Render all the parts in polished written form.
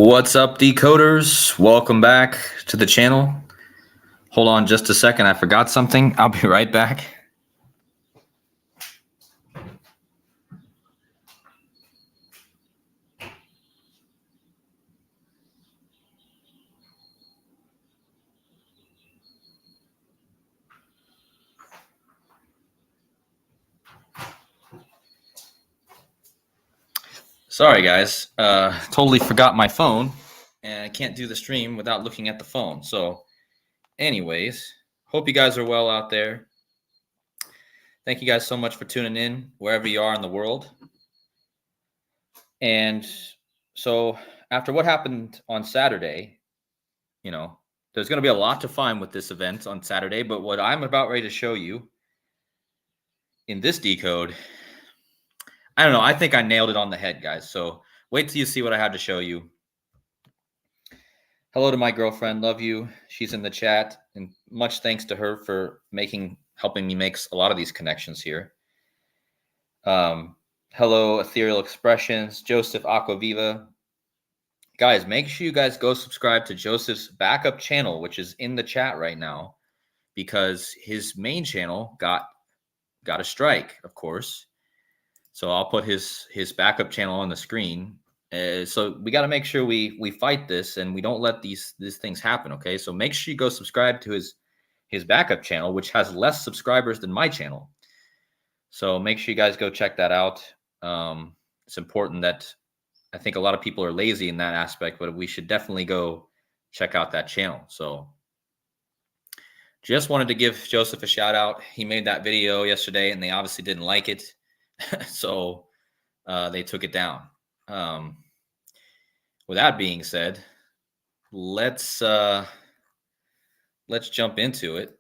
What's up, decoders? Welcome back to the channel. Hold on just a second. I forgot something. I'll be right back. Sorry, guys. Totally forgot my phone, and I can't do the stream without looking at the phone. So, anyways, hope you guys are well out there. Thank you guys so much for tuning in wherever you are in the world. And so, after what happened on Saturday, there's going to be a lot to find with this event on Saturday. But what I'm about ready to show you in this decode, I don't know. I think I nailed it on the head, guys. So wait till you see what I had to show you. Hello to my girlfriend. Love you. She's in the chat. And much thanks to her for helping me make a lot of these connections here. Hello, Ethereal Expressions, Joseph Aquaviva. Guys, make sure you guys go subscribe to Joseph's backup channel, which is in the chat right now, because his main channel got a strike, of course. So I'll put his backup channel on the screen. So we got to make sure we fight this and we don't let these things happen. Okay, so make sure you go subscribe to his backup channel, which has less subscribers than my channel. So make sure you guys go check that out. It's important that I think a lot of people are lazy in that aspect, but we should definitely go check out that channel. So just wanted to give Joseph a shout out. He made that video yesterday and they obviously didn't like it. So they took it down. With that being said, let's jump into it.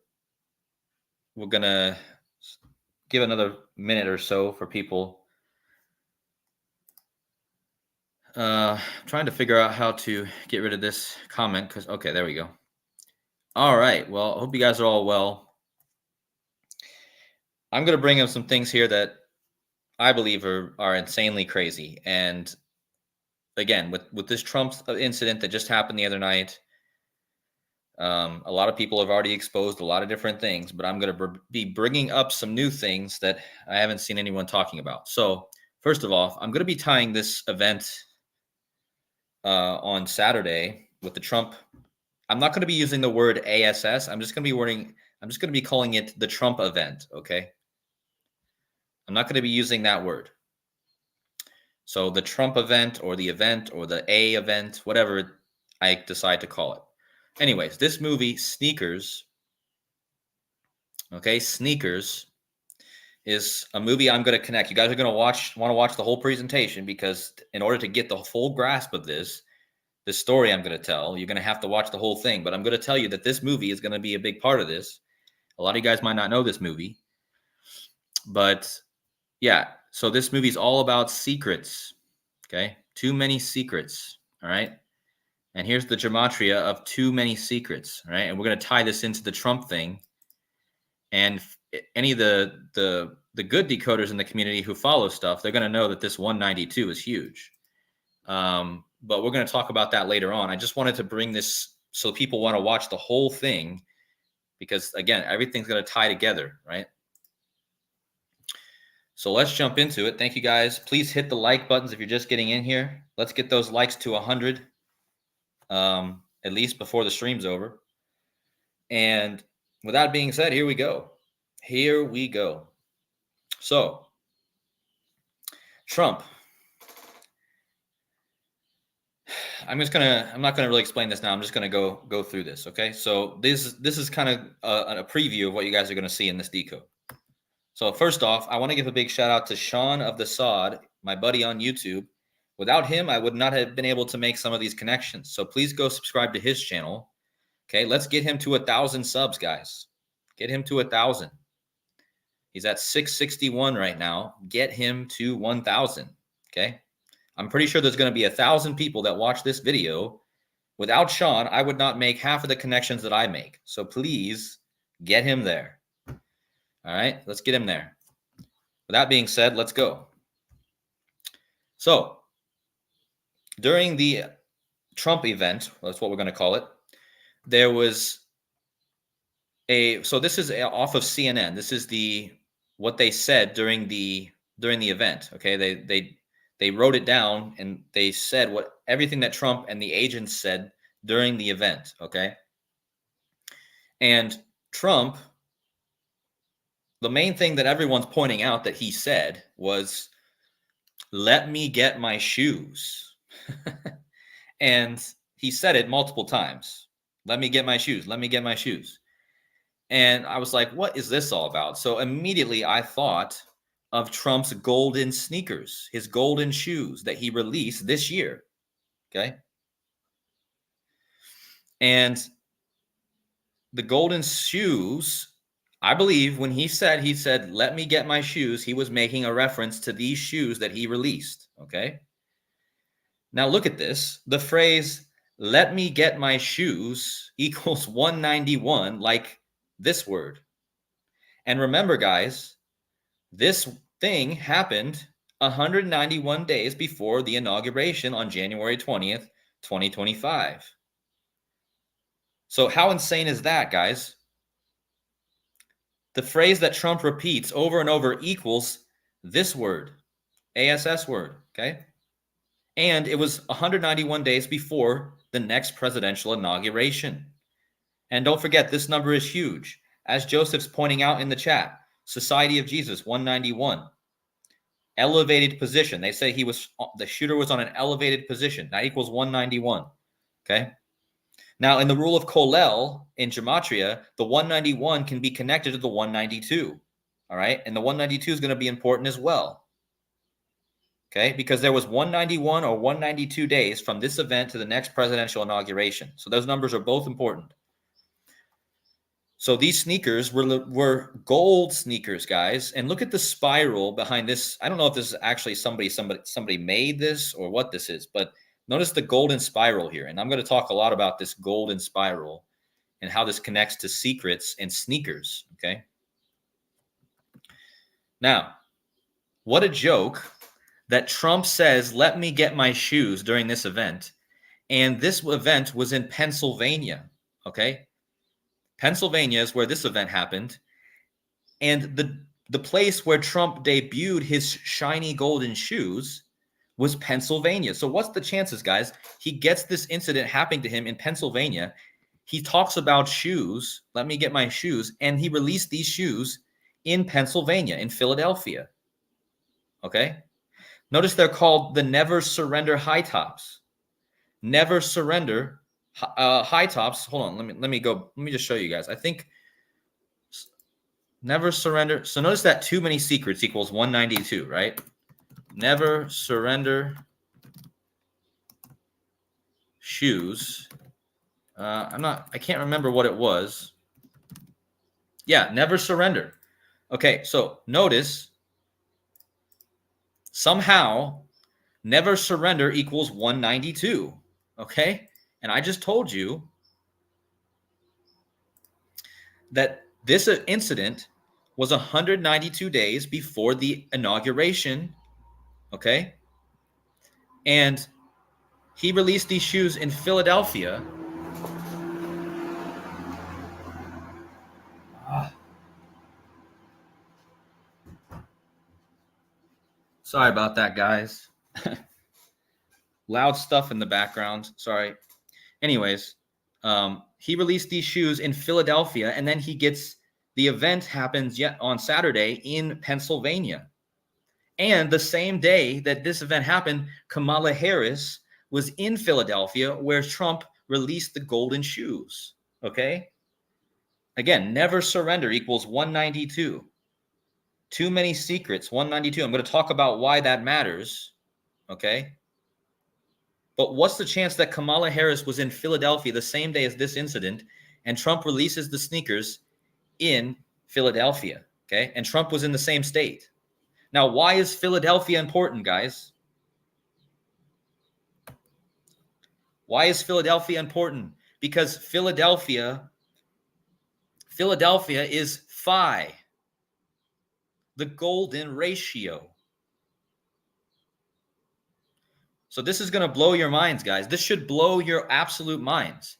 We're gonna give another minute or so for people. Trying to figure out how to get rid of this comment because okay, there we go. All right. Well, I hope you guys are all well. I'm gonna bring up some things here that I believe are insanely crazy. And again, with this Trump incident that just happened the other night, a lot of people have already exposed a lot of different things, but I'm going to be bringing up some new things that I haven't seen anyone talking about. So first of all, I'm going to be tying this event on Saturday with the Trump. I'm not going to be using the word ASS. I'm just going to be calling it the Trump event. Okay. I'm not going to be using that word. So the Trump event or the A event, whatever I decide to call it. Anyways, this movie, Sneakers, okay, Sneakers is a movie I'm going to connect. You guys are going to want to watch the whole presentation because in order to get the full grasp of this story I'm going to tell, you're going to have to watch the whole thing. But I'm going to tell you that this movie is going to be a big part of this. A lot of you guys might not know this movie. But yeah, so this movie is all about secrets. Okay, too many secrets. All right, and here's the gematria of too many secrets. All right, and we're going to tie this into the Trump thing. And any of the good decoders in the community who follow stuff, they're going to know that this 192 is huge. But we're going to talk about that later on. I just wanted to bring this so people want to watch the whole thing because again, everything's going to tie together, right? So let's jump into it. Thank you guys. Please hit the like buttons if you're just getting in here. Let's get those likes to 100, at least before the stream's over. And with that being said, here we go. Here we go. So Trump. I'm not going to really explain this now. I'm just going to go through this. Okay. So this is kind of a preview of what you guys are going to see in this decode. So first off, I want to give a big shout out to Sean of the Sod, my buddy on YouTube. Without him, I would not have been able to make some of these connections. So please go subscribe to his channel. Okay, let's get him to 1,000 subs, guys. Get him to 1,000. He's at 661 right now. Get him to 1,000. Okay, I'm pretty sure there's going to be 1,000 people that watch this video. Without Sean, I would not make half of the connections that I make. So please get him there. All right, let's get him there. With that being said, let's go. So during the Trump event, that's what we're going to call it, there was so this is off of CNN. This is what they said during the event. Okay, they wrote it down and they said everything that Trump and the agents said during the event. Okay, and Trump, the main thing that everyone's pointing out that he said was, "Let me get my shoes," and he said it multiple times. Let me get my shoes. Let me get my shoes. And I was like, what is this all about? So immediately I thought of Trump's golden sneakers, his golden shoes that he released this year. Okay. And the golden shoes, I believe when he said, let me get my shoes, he was making a reference to these shoes that he released. Okay. Now look at this. The phrase, let me get my shoes equals 191, like this word. And remember, guys, this thing happened 191 days before the inauguration on January 20th, 2025. So how insane is that, guys? The phrase that Trump repeats over and over equals this word, ASS word, okay? And it was 191 days before the next presidential inauguration. And don't forget, this number is huge. As Joseph's pointing out in the chat, Society of Jesus, 191. Elevated position. They say the shooter was on an elevated position. That equals 191. Okay. Now, in the rule of Colel in gematria, the 191 can be connected to the 192. All right. And the 192 is going to be important as well. Okay. Because there was 191 or 192 days from this event to the next presidential inauguration. So those numbers are both important. So these sneakers were gold sneakers, guys. And look at the spiral behind this. I don't know if this is actually somebody made this or what this is, but notice the golden spiral here. And I'm going to talk a lot about this golden spiral and how this connects to secrets and sneakers, okay? Now, what a joke that Trump says, let me get my shoes during this event. And this event was in Pennsylvania, okay? Pennsylvania is where this event happened. And the place where Trump debuted his shiny golden shoes was Pennsylvania. So what's the chances, guys? He gets this incident happening to him in Pennsylvania. He talks about shoes. Let me get my shoes. And he released these shoes in Pennsylvania, in Philadelphia. Okay? Notice they're called the Never Surrender High Tops. Never Surrender High Tops. Hold on. Let me just show you guys. I think Never surrender. So notice that too many secrets equals 192, right? Never surrender shoes. I can't remember what it was. Yeah, never surrender. Okay, so notice somehow never surrender equals 192. Okay? And I just told you that this incident was 192 days before the inauguration. Okay? And he released these shoes in Philadelphia. Sorry about that, guys. Loud stuff in the background. Sorry. Anyways, he released these shoes in Philadelphia, and then the event happens yet on Saturday in Pennsylvania. And the same day that this event happened, Kamala Harris was in Philadelphia where Trump released the golden shoes. Okay? Again, never surrender equals 192. Too many secrets, 192. I'm going to talk about why that matters. Okay? But what's the chance that Kamala Harris was in Philadelphia the same day as this incident and Trump releases the sneakers in Philadelphia? Okay? And Trump was in the same state. Now, why is Philadelphia important, guys? Why is Philadelphia important? Because Philadelphia is phi, the golden ratio. So this is going to blow your minds, guys. This should blow your absolute minds.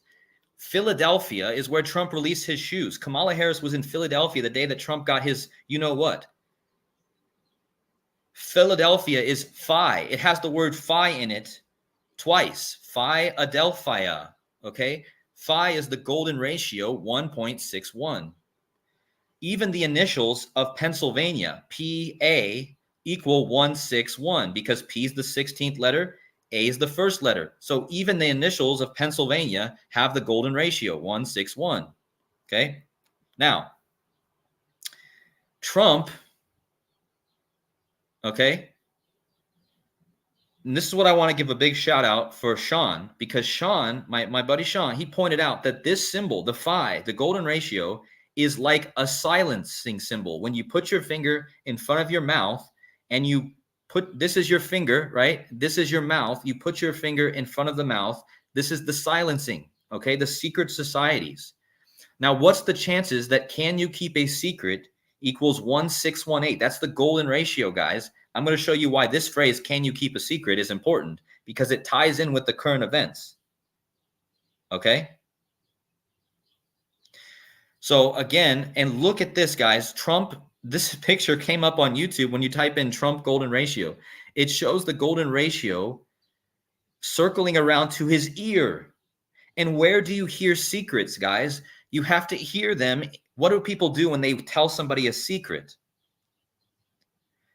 Philadelphia is where Trump released his shoes. Kamala Harris was in Philadelphia the day that Trump got his, you know what? Philadelphia is phi. It has the word phi in it twice. Phi-adelphia, okay? Phi is the golden ratio, 1.61. Even the initials of Pennsylvania, PA, equal 161 because P is the 16th letter, A is the first letter. So even the initials of Pennsylvania have the golden ratio, 161. Okay? Now, Trump, okay? And this is what I want to give a big shout out for Sean, because Sean, my buddy Sean, he pointed out that this symbol, the phi, the golden ratio, is like a silencing symbol. When you put your finger in front of your mouth and you put, this is your finger, right? This is your mouth. You put your finger in front of the mouth. This is the silencing, okay? The secret societies. Now, what's the chances that can you keep a secret equals 1618? That's the golden ratio, guys. I'm going to show you why this phrase, can you keep a secret, is important, because it ties in with the current events. Okay? So again, and look at this, guys. Trump, this picture came up on YouTube when you type in Trump golden ratio. It shows the golden ratio circling around to his ear. And where do you hear secrets, guys? You have to hear them. What do people do when they tell somebody a secret?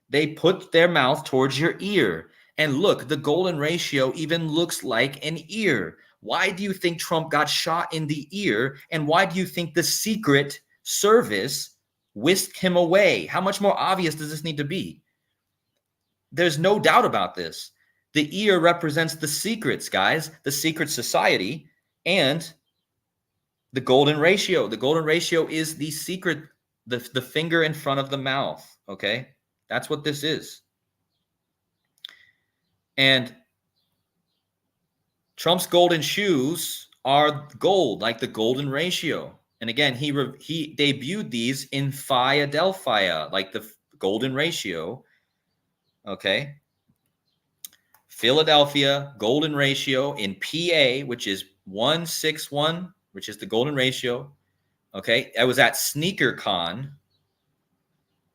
They put their mouth towards your ear. And look, the golden ratio even looks like an ear. Why do you think Trump got shot in the ear? And why do you think the Secret Service whisked him away? How much more obvious does this need to be? There's no doubt about this. The ear represents the secrets, guys, the secret society, and the golden ratio. The golden ratio is the secret, the finger in front of the mouth, okay? That's what this is. And Trump's golden shoes are gold, like the golden ratio. And again, he debuted these in Philadelphia, like the golden ratio. Okay. Philadelphia, golden ratio in PA, which is 161, which is the golden ratio. Okay. I was at SneakerCon.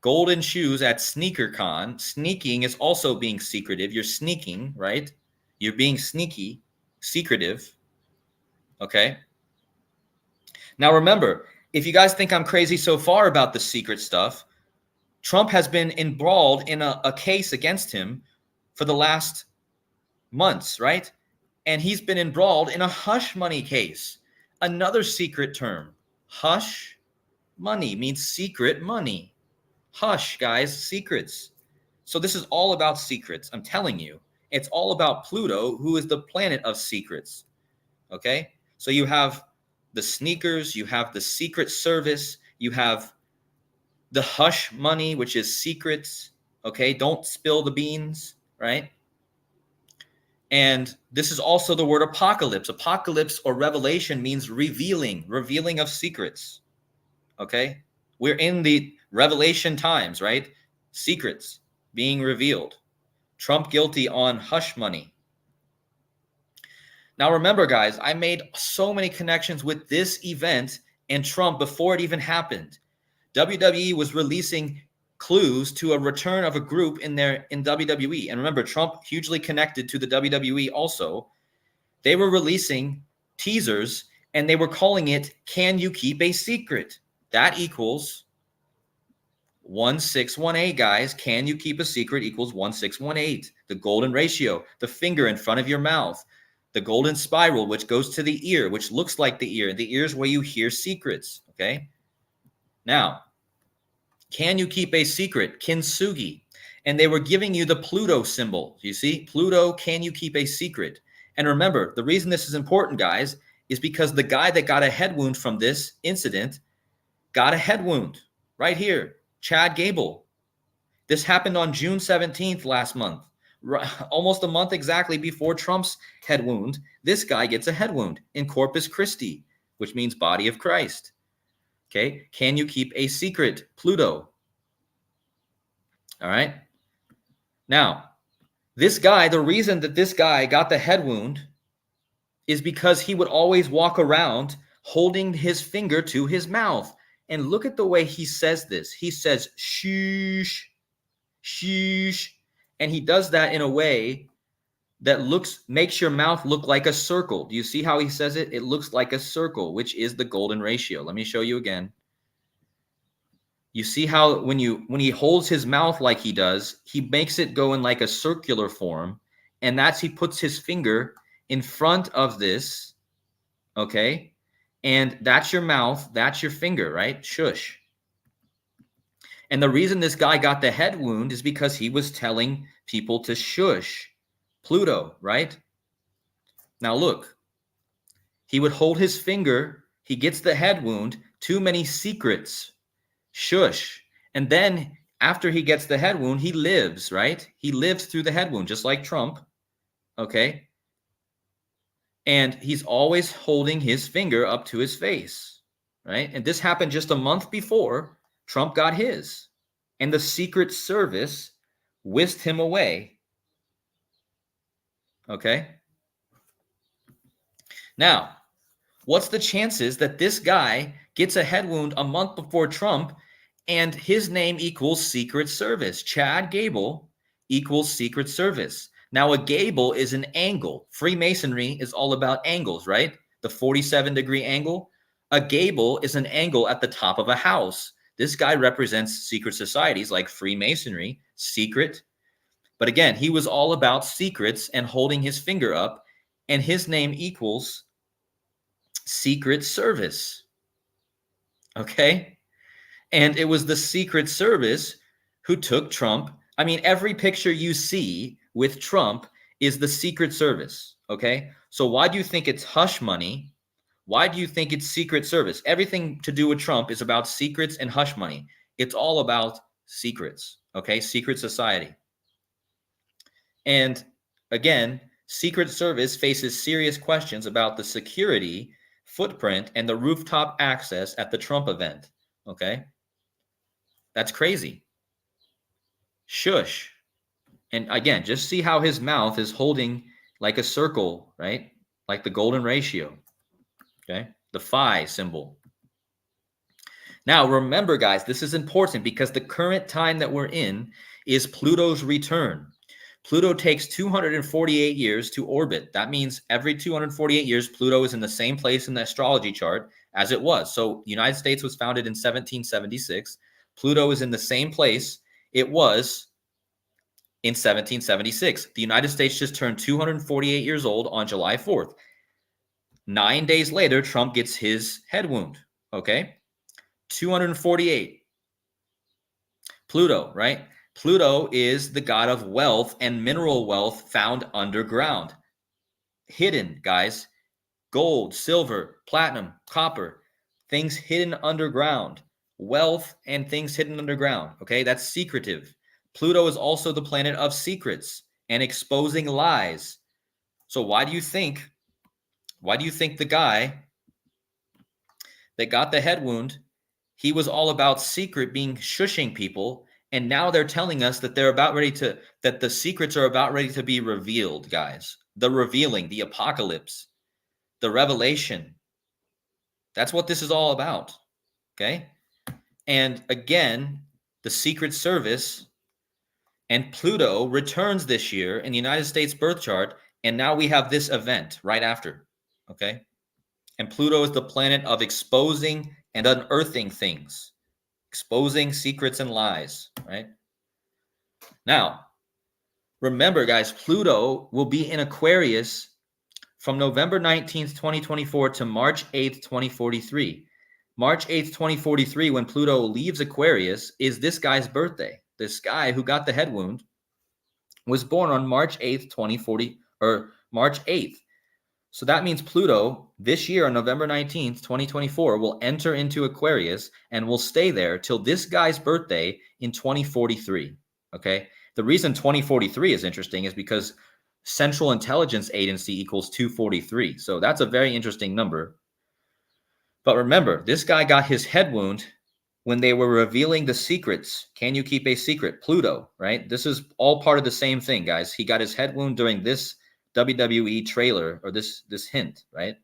Golden shoes at SneakerCon. Sneaking is also being secretive. You're sneaking, right? You're being sneaky, secretive. Okay. Now remember, if you guys think I'm crazy so far about the secret stuff, Trump has been embroiled in a case against him for the last months, right? And he's been embroiled in a hush money case. Another secret term. Hush money means secret money. Hush, guys, secrets. So this is all about secrets. I'm telling you, it's all about Pluto, who is the planet of secrets. Okay? So you have the sneakers, you have the Secret Service, you have the hush money, which is secrets. Okay? Don't spill the beans, right? And this is also the word apocalypse. Apocalypse or revelation means revealing of secrets. Okay? We're in the revelation times, right? Secrets being revealed. Trump guilty on hush money. Now remember, guys, I made so many connections with this event and Trump before it even happened. WWE was releasing clues to a return of a group in WWE. And remember, Trump hugely connected to the WWE also. They were releasing teasers and they were calling it, Can You Keep a Secret? That equals 1618, guys. Can you keep a secret equals 1618. The golden ratio, the finger in front of your mouth, the golden spiral, which goes to the ear, which looks like the ear. The ear is where you hear secrets, okay? Now, can you keep a secret? Kintsugi. And they were giving you the Pluto symbol. You see? Pluto, can you keep a secret? And remember, the reason this is important, guys, is because the guy that got a head wound from this incident got a head wound right here. Chad Gable. This happened on June 17th last month, almost a month exactly before Trump's head wound. This guy gets a head wound in Corpus Christi, which means body of Christ. Okay. Can you keep a secret? Pluto. All right. Now, This guy, the reason that this guy got the head wound is because he would always walk around holding his finger to his mouth. And look at the way he says this. He says, sheesh, sheesh. And he does that in a way that makes your mouth look like a circle. Do you see how he says it? It looks like a circle, which is the golden ratio. Let me show you again. You see how when he holds his mouth like he does, he makes it go in like a circular form, and he puts his finger in front of this, okay? And that's your mouth, that's your finger, right? Shush. And the reason this guy got the head wound is because he was telling people to shush. Pluto, right? Now look, he would hold his finger, he gets the head wound, too many secrets, shush. And then after he gets the head wound, he lives, right? He lives through the head wound, just like Trump, okay? And he's always holding his finger up to his face, right? And this happened just a month before Trump got his. And the Secret Service whisked him away. Okay? Now, what's the chances that this guy gets a head wound a month before Trump and his name equals Secret Service? Chad Gable equals Secret Service. Now, a gable is an angle. Freemasonry is all about angles, right? The 47-degree angle. A gable is an angle at the top of a house. This guy represents secret societies like Freemasonry, secret. But again, he was all about secrets and holding his finger up, and his name equals Secret Service. Okay? And it was the Secret Service who took Trump. I mean, every picture you see with Trump is the Secret Service. Okay? So why do you think it's hush money? Why do you think it's Secret Service? Everything to do with Trump is about secrets and hush money. It's all about secrets. Okay? Secret society. And again, Secret Service faces serious questions about the security footprint and the rooftop access at the Trump event. Okay? That's crazy. Shush. And again, just see how his mouth is holding like a circle, right? Like the golden ratio. Okay? The phi symbol. Now, remember, guys, this is important because the current time that we're in is Pluto's return. Pluto takes 248 years to orbit. That means every 248 years, Pluto is in the same place in the astrology chart as it was. So the United States was founded in 1776. Pluto is in the same place it was in 1776. The United States just turned 248 years old on July 4th. 9 days later, Trump gets his head wound. Okay? 248. Pluto, right? Pluto is the god of wealth and mineral wealth found underground. Hidden, guys. Gold, silver, platinum, copper. Things hidden underground. Wealth and things hidden underground. Okay, that's secretive. Pluto is also the planet of secrets and exposing lies. So why do you think the guy that got the head wound, he was all about secret being shushing people, and now they're telling us that that the secrets are about ready to be revealed, guys. The revealing, the apocalypse, the revelation. That's what this is all about. Okay? And again, the Secret Service and Pluto returns this year in the United States birth chart, and now we have this event right after. Okay? And Pluto is the planet of exposing and unearthing things, exposing secrets and lies, right? Now, remember, guys, Pluto will be in Aquarius from November 19th, 2024 to March 8th, 2043. March 8th, 2043, when Pluto leaves Aquarius, is this guy's birthday. This guy who got the head wound was born on March 8th, 2040, or March 8th. So that means Pluto this year on November 19th, 2024 will enter into Aquarius and will stay there till this guy's birthday in 2043. Okay? The reason 2043 is interesting is because Central Intelligence Agency equals 243. So that's a very interesting number. But remember, this guy got his head wound when they were revealing the secrets. Can you keep a secret? Pluto, right? This is all part of the same thing, guys. He got his head wound during this WWE trailer, or this hint, right?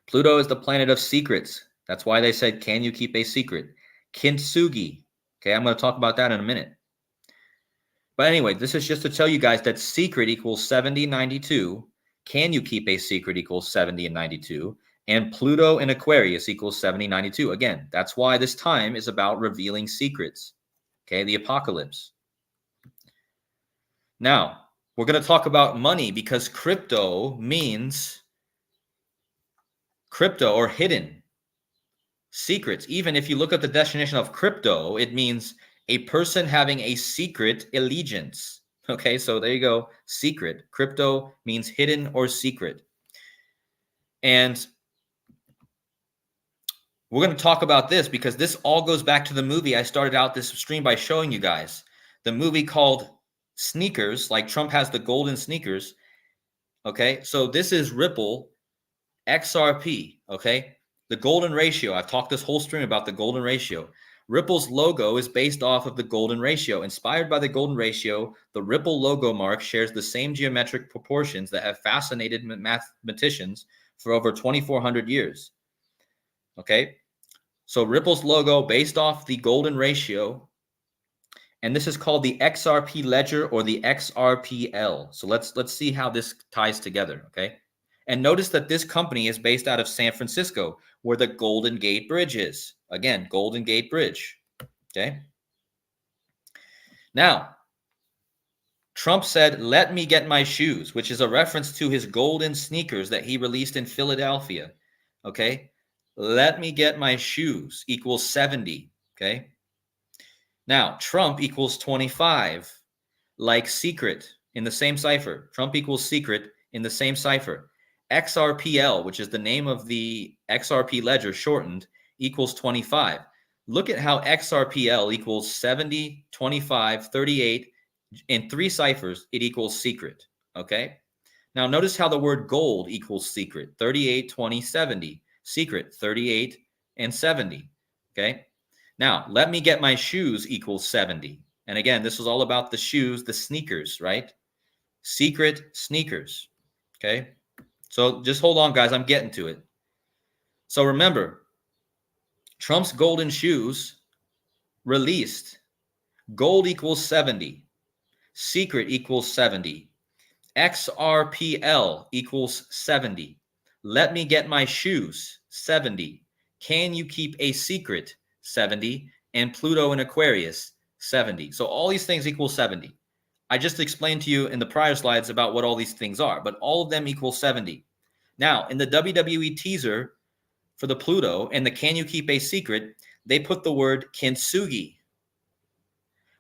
Pluto is the planet of secrets. That's why they said, can you keep a secret? Kintsugi. Okay, I'm going to talk about that in a minute. But anyway, this is just to tell you guys that secret equals 70, 92. Can you keep a secret equals 70 and 92. And Pluto in Aquarius equals 70, 92. Again, that's why this time is about revealing secrets. Okay, the apocalypse. Now, we're going to talk about money because crypto means crypto or hidden secrets. Even if you look at the definition of crypto, it means a person having a secret allegiance. Okay, so there you go. Secret. Crypto means hidden or secret. And we're going to talk about this because this all goes back to the movie I started out this stream by showing you guys. The movie called Sneakers, like Trump has the golden sneakers. Okay, so this is Ripple XRP. Okay, the golden ratio. I've talked this whole stream about the golden ratio. Ripple's logo is based off of the golden ratio. Inspired by the golden ratio, the Ripple logo mark shares the same geometric proportions that have fascinated mathematicians for over 2,400 years. Okay, so Ripple's logo based off the golden ratio, and this is called the XRP ledger or the XRPL. So let's see how this ties together, okay? And notice that this company is based out of San Francisco, where the Golden Gate Bridge is. Again, Golden Gate Bridge, okay? Now, Trump said, "Let me get my shoes," which is a reference to his golden sneakers that he released in Philadelphia, okay? Let me get my shoes equals 70, okay? Now, Trump equals 25, like secret in the same cipher. Trump equals secret in the same cipher. XRPL, which is the name of the XRP ledger shortened, equals 25. Look at how XRPL equals 70, 25, 38. In three ciphers, it equals secret, okay? Now, notice how the word gold equals secret, 38, 20, 70. Secret, 38 and 70, okay? Now, let me get my shoes equals 70. And again, this was all about the shoes, the sneakers, right? Secret sneakers, okay? So just hold on, guys. I'm getting to it. So remember, Trump's golden shoes released. Gold equals 70. Secret equals 70. XRPL equals 70. Let me get my shoes, 70. Can you keep a secret, 70. And Pluto in Aquarius, 70. So all these things equal 70. I just explained to you in the prior slides about what all these things are, but all of them equal 70. Now, in the WWE teaser for the Pluto and the Can You Keep a Secret, they put the word kintsugi.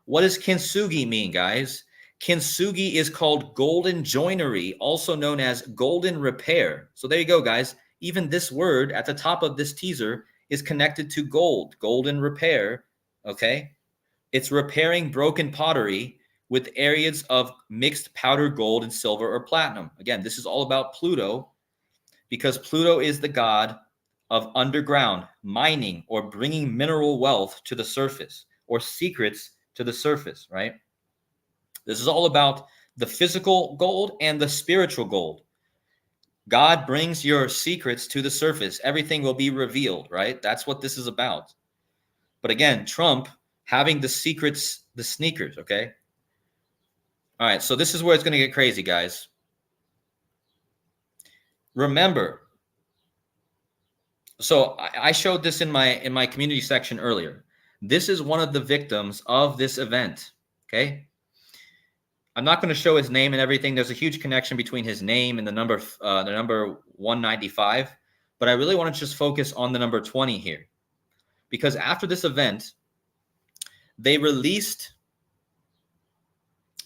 What does kintsugi mean, guys? Kintsugi is called golden joinery, also known as golden repair. So there you go, guys. Even this word at the top of this teaser is connected to gold, golden repair, okay? It's repairing broken pottery with areas of mixed powdered gold and silver or platinum. Again, this is all about Pluto because Pluto is the god of underground mining or bringing mineral wealth to the surface or secrets to the surface, right? This is all about the physical gold and the spiritual gold. God brings your secrets to the surface. Everything will be revealed, right? That's what this is about. But again, Trump having the secrets, the sneakers, okay? All right, so this is where it's going to get crazy, guys. Remember, so I showed this in my community section earlier. This is one of the victims of this event, okay? I'm not going to show his name and everything. There's a huge connection between his name and the number 195, but I really want to just focus on the number 20 here. Because after this event, they released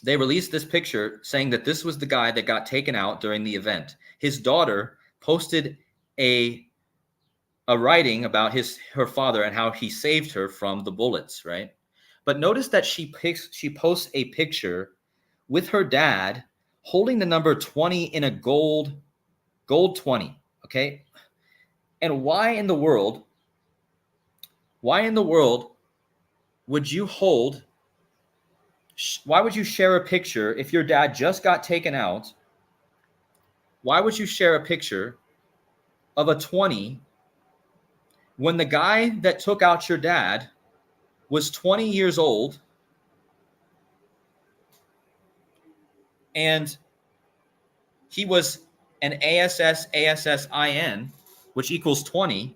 this picture saying that this was the guy that got taken out during the event. His daughter posted a writing about her father and how he saved her from the bullets, right? But notice that she posts a picture with her dad holding the number 20 in a gold 20, okay? And why in the world Why in the world would you why would you share a picture if your dad just got taken out? Why would you share a picture of a 20 when the guy that took out your dad was 20 years old and he was an ASSIN, which equals 20?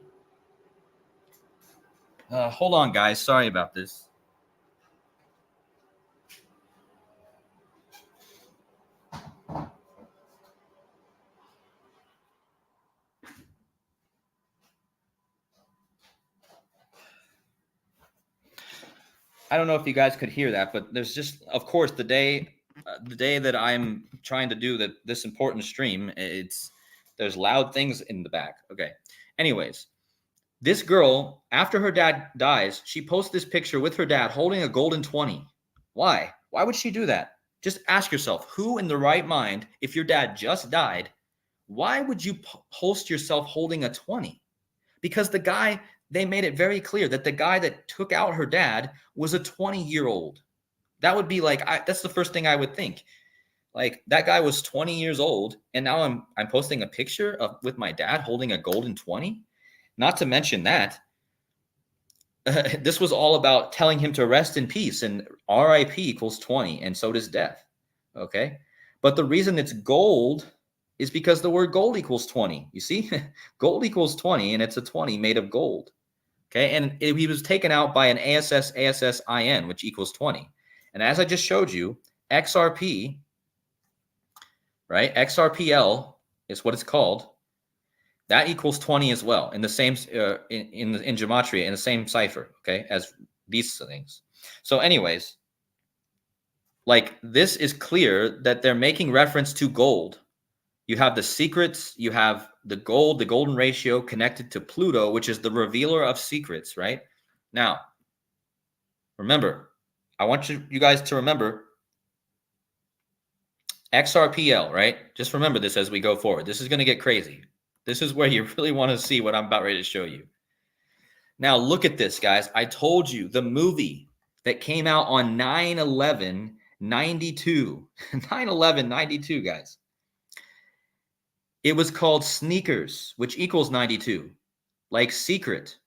Hold on, guys. Sorry about this. I don't know if you guys could hear that, but there's just, of course, the day that I'm trying to do this important stream, there's loud things in the back. Okay. Anyways, this girl, after her dad dies, she posts this picture with her dad holding a golden 20. Why? Why would she do that? Just ask yourself, who in the right mind, if your dad just died, why would you post yourself holding a 20? Because they made it very clear that the guy that took out her dad was a 20-year-old. That would be like, that's the first thing I would think. Like, that guy was 20 years old, and now I'm posting a picture with my dad holding a golden 20. Not to mention that this was all about telling him to rest in peace, and RIP equals 20, and so does death. Okay. But the reason it's gold is because the word gold equals 20. You see, gold equals 20, and it's a 20 made of gold. Okay. And he was taken out by an ASSIN, which equals 20. And as I just showed you, XRP, right? XRPL is what it's called. That equals 20 as well in the same in gematria, in the same cipher, okay, as these things. So anyways, like, this is clear that they're making reference to gold. You have the secrets, you have the golden ratio connected to Pluto, which is the revealer of secrets, right? Now, remember, I want you guys to remember XRPL, right? Just remember this as we go forward. This is going to get crazy. This is where you really want to see what I'm about ready to show you. Now, look at this, guys. I told you the movie that came out on 9/11/92. 9/11/92, guys. It was called Sneakers, which equals 92, like secret.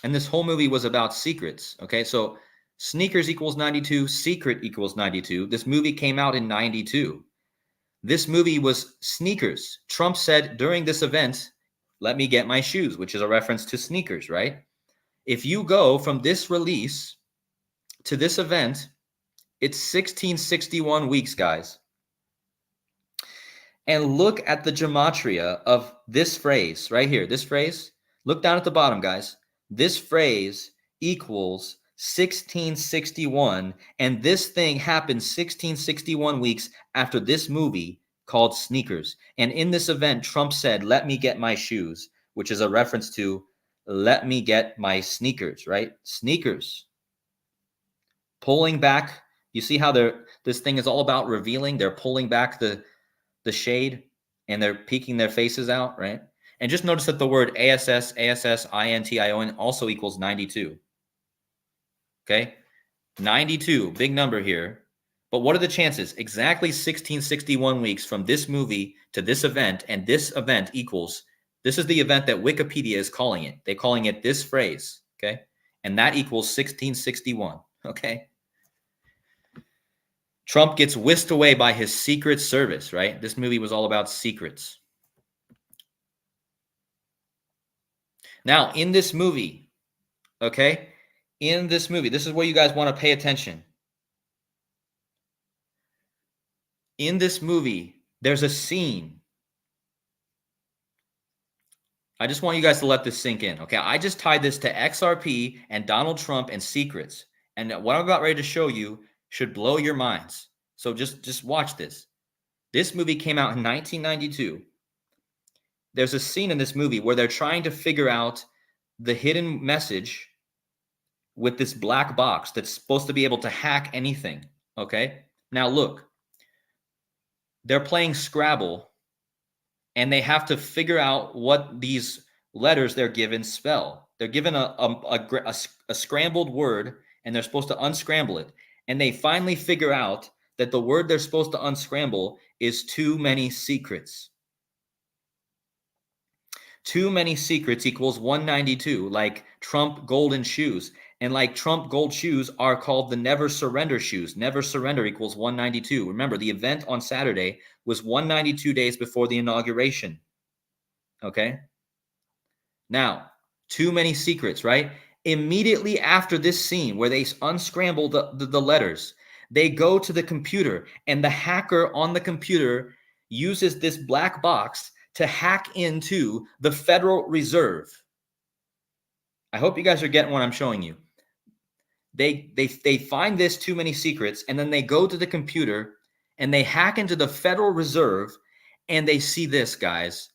And this whole movie was about secrets. Okay, so Sneakers equals 92, secret equals 92. This movie came out in 92. This movie was Sneakers. Trump said during this event, "Let me get my shoes," which is a reference to sneakers, right? If you go from this release to this event, it's 1661 weeks, guys. And look at the gematria of this phrase right here. This phrase, look down at the bottom, guys. This phrase equals 1661, and this thing happened 1661 weeks after this movie called Sneakers. And in this event, Trump said, "Let me get my shoes," which is a reference to "let me get my sneakers," right? Sneakers. Pulling back. You see how this thing is all about revealing? They're pulling back the shade, and they're peeking their faces out, right? And just notice that the word ASSINTION also equals 92. Okay, 92, big number here. But what are the chances? Exactly 1661 weeks from this movie to this event, and this event equals, this is the event that Wikipedia is calling it. They're calling it this phrase, okay? And that equals 1661, okay? Trump gets whisked away by his Secret Service, right? This movie was all about secrets. Now, in this movie, okay, in this movie, this is where you guys want to pay attention. In this movie, there's a scene. I just want you guys to let this sink in, okay? I just tied this to XRP and Donald Trump and secrets. And what I'm about ready to show you should blow your minds. So just watch this. This movie came out in 1992. There's a scene in this movie where they're trying to figure out the hidden message with this black box that's supposed to be able to hack anything, okay? Now look, they're playing Scrabble, and they have to figure out what these letters they're given spell. They're given a scrambled word, and they're supposed to unscramble it. And they finally figure out that the word they're supposed to unscramble is too many secrets. Too many secrets equals 192, like Trump golden shoes. And like Trump gold shoes are called the never surrender shoes. Never surrender equals 192. Remember, the event on Saturday was 192 days before the inauguration. Okay? Now, too many secrets, right? Immediately after this scene where they unscramble the letters, they go to the computer, and the hacker on the computer uses this black box to hack into the Federal Reserve. I hope you guys are getting what I'm showing you. They find this too many secrets, and then they go to the computer and they hack into the Federal Reserve, and they see this, guys.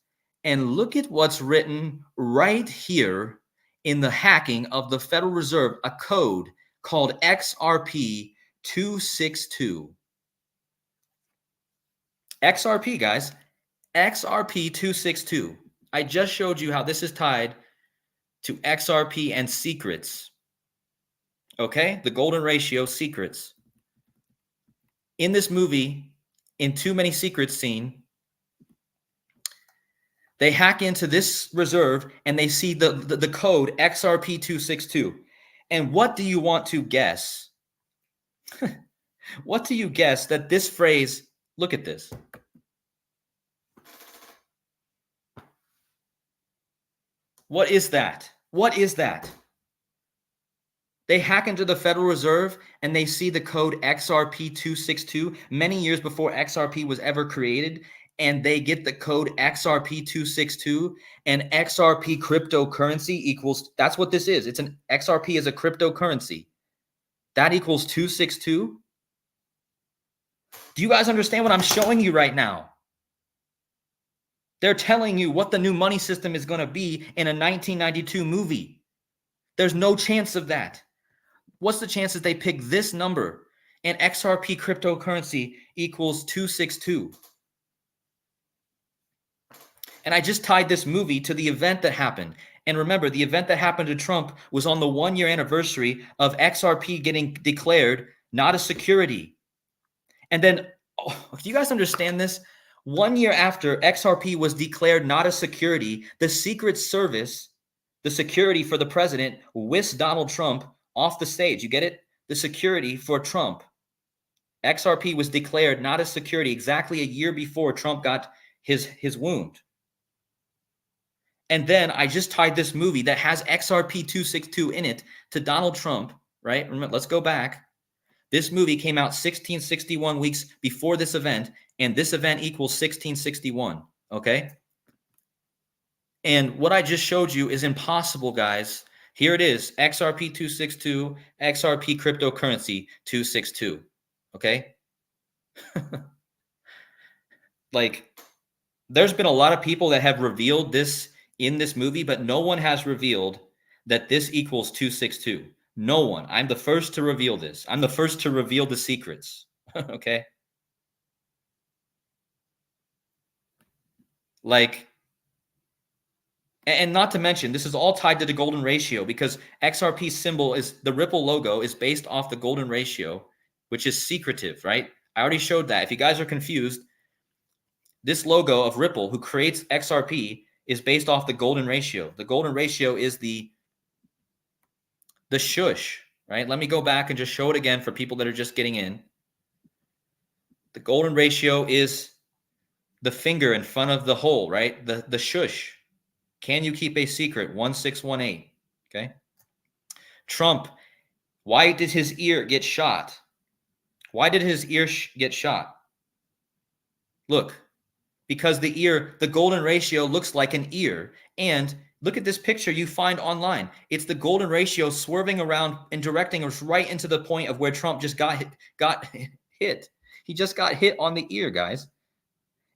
And look at what's written right here in the hacking of the Federal Reserve, a code called XRP 262. XRP, guys. XRP 262. I just showed you how this is tied to XRP and secrets. Okay? The golden ratio, secrets. In this movie, in Too Many Secrets scene, they hack into this reserve and they see the code XRP 262. And what do you want to guess? What do you guess that this phrase, look at this. What is that? What is that? They hack into the Federal Reserve and they see the code XRP 262 many years before XRP was ever created. And they get the code XRP 262, and XRP cryptocurrency equals, that's what this is. It's an XRP is a cryptocurrency. That equals 262. Do you guys understand what I'm showing you right now? They're telling you what the new money system is going to be in a 1992 movie. There's no chance of that. What's the chances they pick this number and XRP cryptocurrency equals 262? And I just tied this movie to the event that happened. And remember, the event that happened to Trump was on the 1-year anniversary of XRP getting declared not a security. And then, do you guys understand this? 1 year after XRP was declared not a security, the Secret Service, the security for the president, whisked Donald Trump off the stage. You get it? The security for Trump. XRP was declared not a security exactly a year before Trump got his wound. And then I just tied this movie that has XRP 262 in it to Donald Trump, right? Remember, let's go back. This movie came out 1661 weeks before this event, and this event equals 1661, okay? And what I just showed you is impossible, guys. Here it is, XRP 262, XRP cryptocurrency 262, okay? Like, there's been a lot of people that have revealed this in this movie, but no one has revealed that this equals 262. No one. I'm the first to reveal this. I'm the first to reveal the secrets. Okay? Like, and not to mention, this is all tied to the golden ratio because XRP's symbol is the Ripple logo is based off the golden ratio, which is secretive, right? I already showed that. If you guys are confused, this logo of Ripple, who creates XRP, is based off the golden ratio. The golden ratio is the shush, right? Let me go back and just show it again for people that are just getting in. The golden ratio is the finger in front of the hole, right? The shush. Can you keep a secret? 1618. Okay. Trump, why did his ear get shot? Why did his ear get shot? Look, because the golden ratio looks like an ear. And look at this picture you find online. It's the golden ratio swerving around and directing us right into the point of where Trump just got hit. He just got hit on the ear, guys.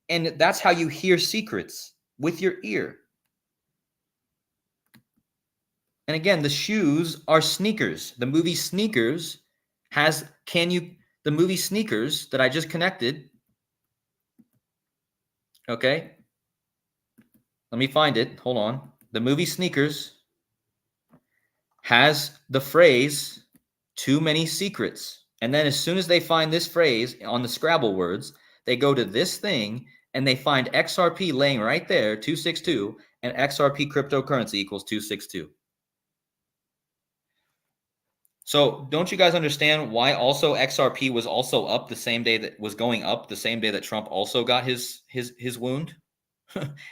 And that's how you hear secrets, with your ear. And again, the shoes are sneakers. The movie Sneakers has, the movie Sneakers that I just connected. Okay. Let me find it. Hold on. The movie Sneakers. has the phrase too many secrets. And then as soon as they find this phrase on the Scrabble words, they go to this thing and they find XRP laying right there, 262, and XRP cryptocurrency equals 262. So don't you guys understand why also XRP was also up the same day that was going up the same day that Trump also got his wound?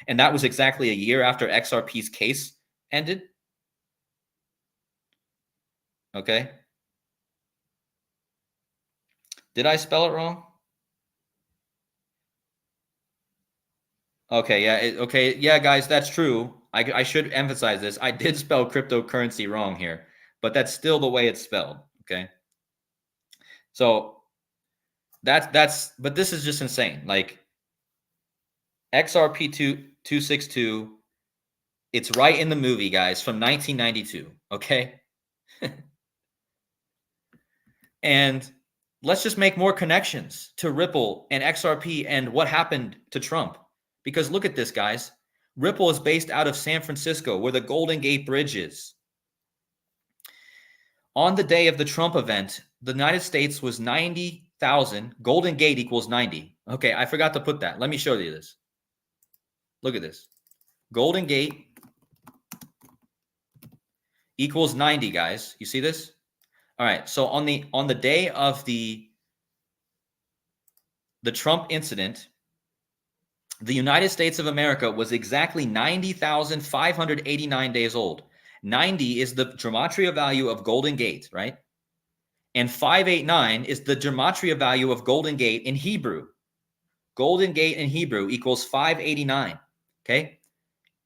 And that was exactly a year after XRP's case ended. Okay. Did I spell it wrong? Okay, yeah, okay, yeah, guys, that's true. I should emphasize this. I did spell cryptocurrency wrong here, but that's still the way it's spelled. Okay, so but this is just insane. Like XRP 262, it's right in the movie, guys, from 1992. Okay, and let's just make more connections to Ripple and XRP and what happened to Trump. Because look at this, guys. Ripple is based out of San Francisco, where the Golden Gate Bridge is. On the day of the Trump event, the United States was 90,000. Golden Gate equals 90. Okay, I forgot to put that. Let me show you this. Look at this. Golden Gate equals 90, guys. You see this? All right. So on the day of the Trump incident, the United States of America was exactly 90,589 days old. 90 is the gematria value of Golden Gate, right? And 589 is the gematria value of Golden Gate in Hebrew. Golden Gate in Hebrew equals 589. Okay.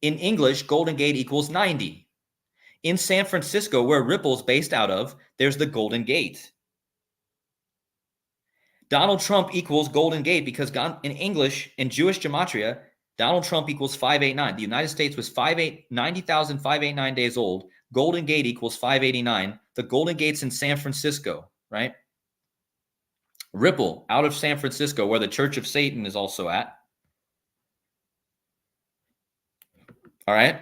In English, Golden Gate equals 90. In San Francisco, where Ripple's based out of, there's the Golden Gate. Donald Trump equals Golden Gate because in English, in Jewish gematria, Donald Trump equals 589. The United States was 90,589 days old. Golden Gate equals 589. The Golden Gate's in San Francisco, right? Ripple out of San Francisco, where the Church of Satan is also at. All right.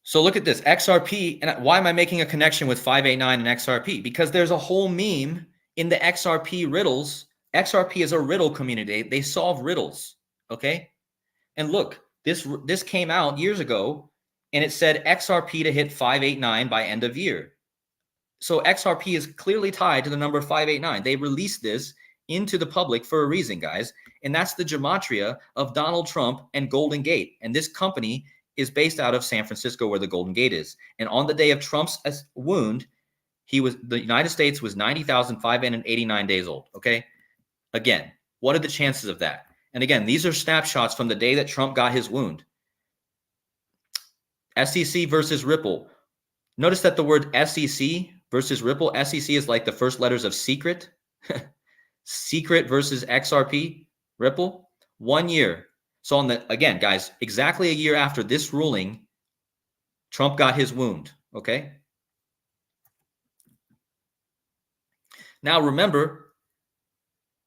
So look at this XRP. And why am I making a connection with 589 and XRP? Because there's a whole meme in the XRP riddles. XRP is a riddle community. They solve riddles. Okay. And look, this came out years ago and it said XRP to hit 589 by end of year. So XRP is clearly tied to the number 589. They released this into the public for a reason, guys. And that's the gematria of Donald Trump and Golden Gate. And this company is based out of San Francisco, where the Golden Gate is. And on the day of Trump's wound, the United States was 90,589 days old. Okay. Again, what are the chances of that? And again, these are snapshots from the day that Trump got his wound. SEC versus Ripple. Notice that the word SEC versus Ripple, SEC is like the first letters of secret. Secret versus XRP, Ripple, 1 year. So again, guys, exactly a year after this ruling, Trump got his wound. Okay. Now remember,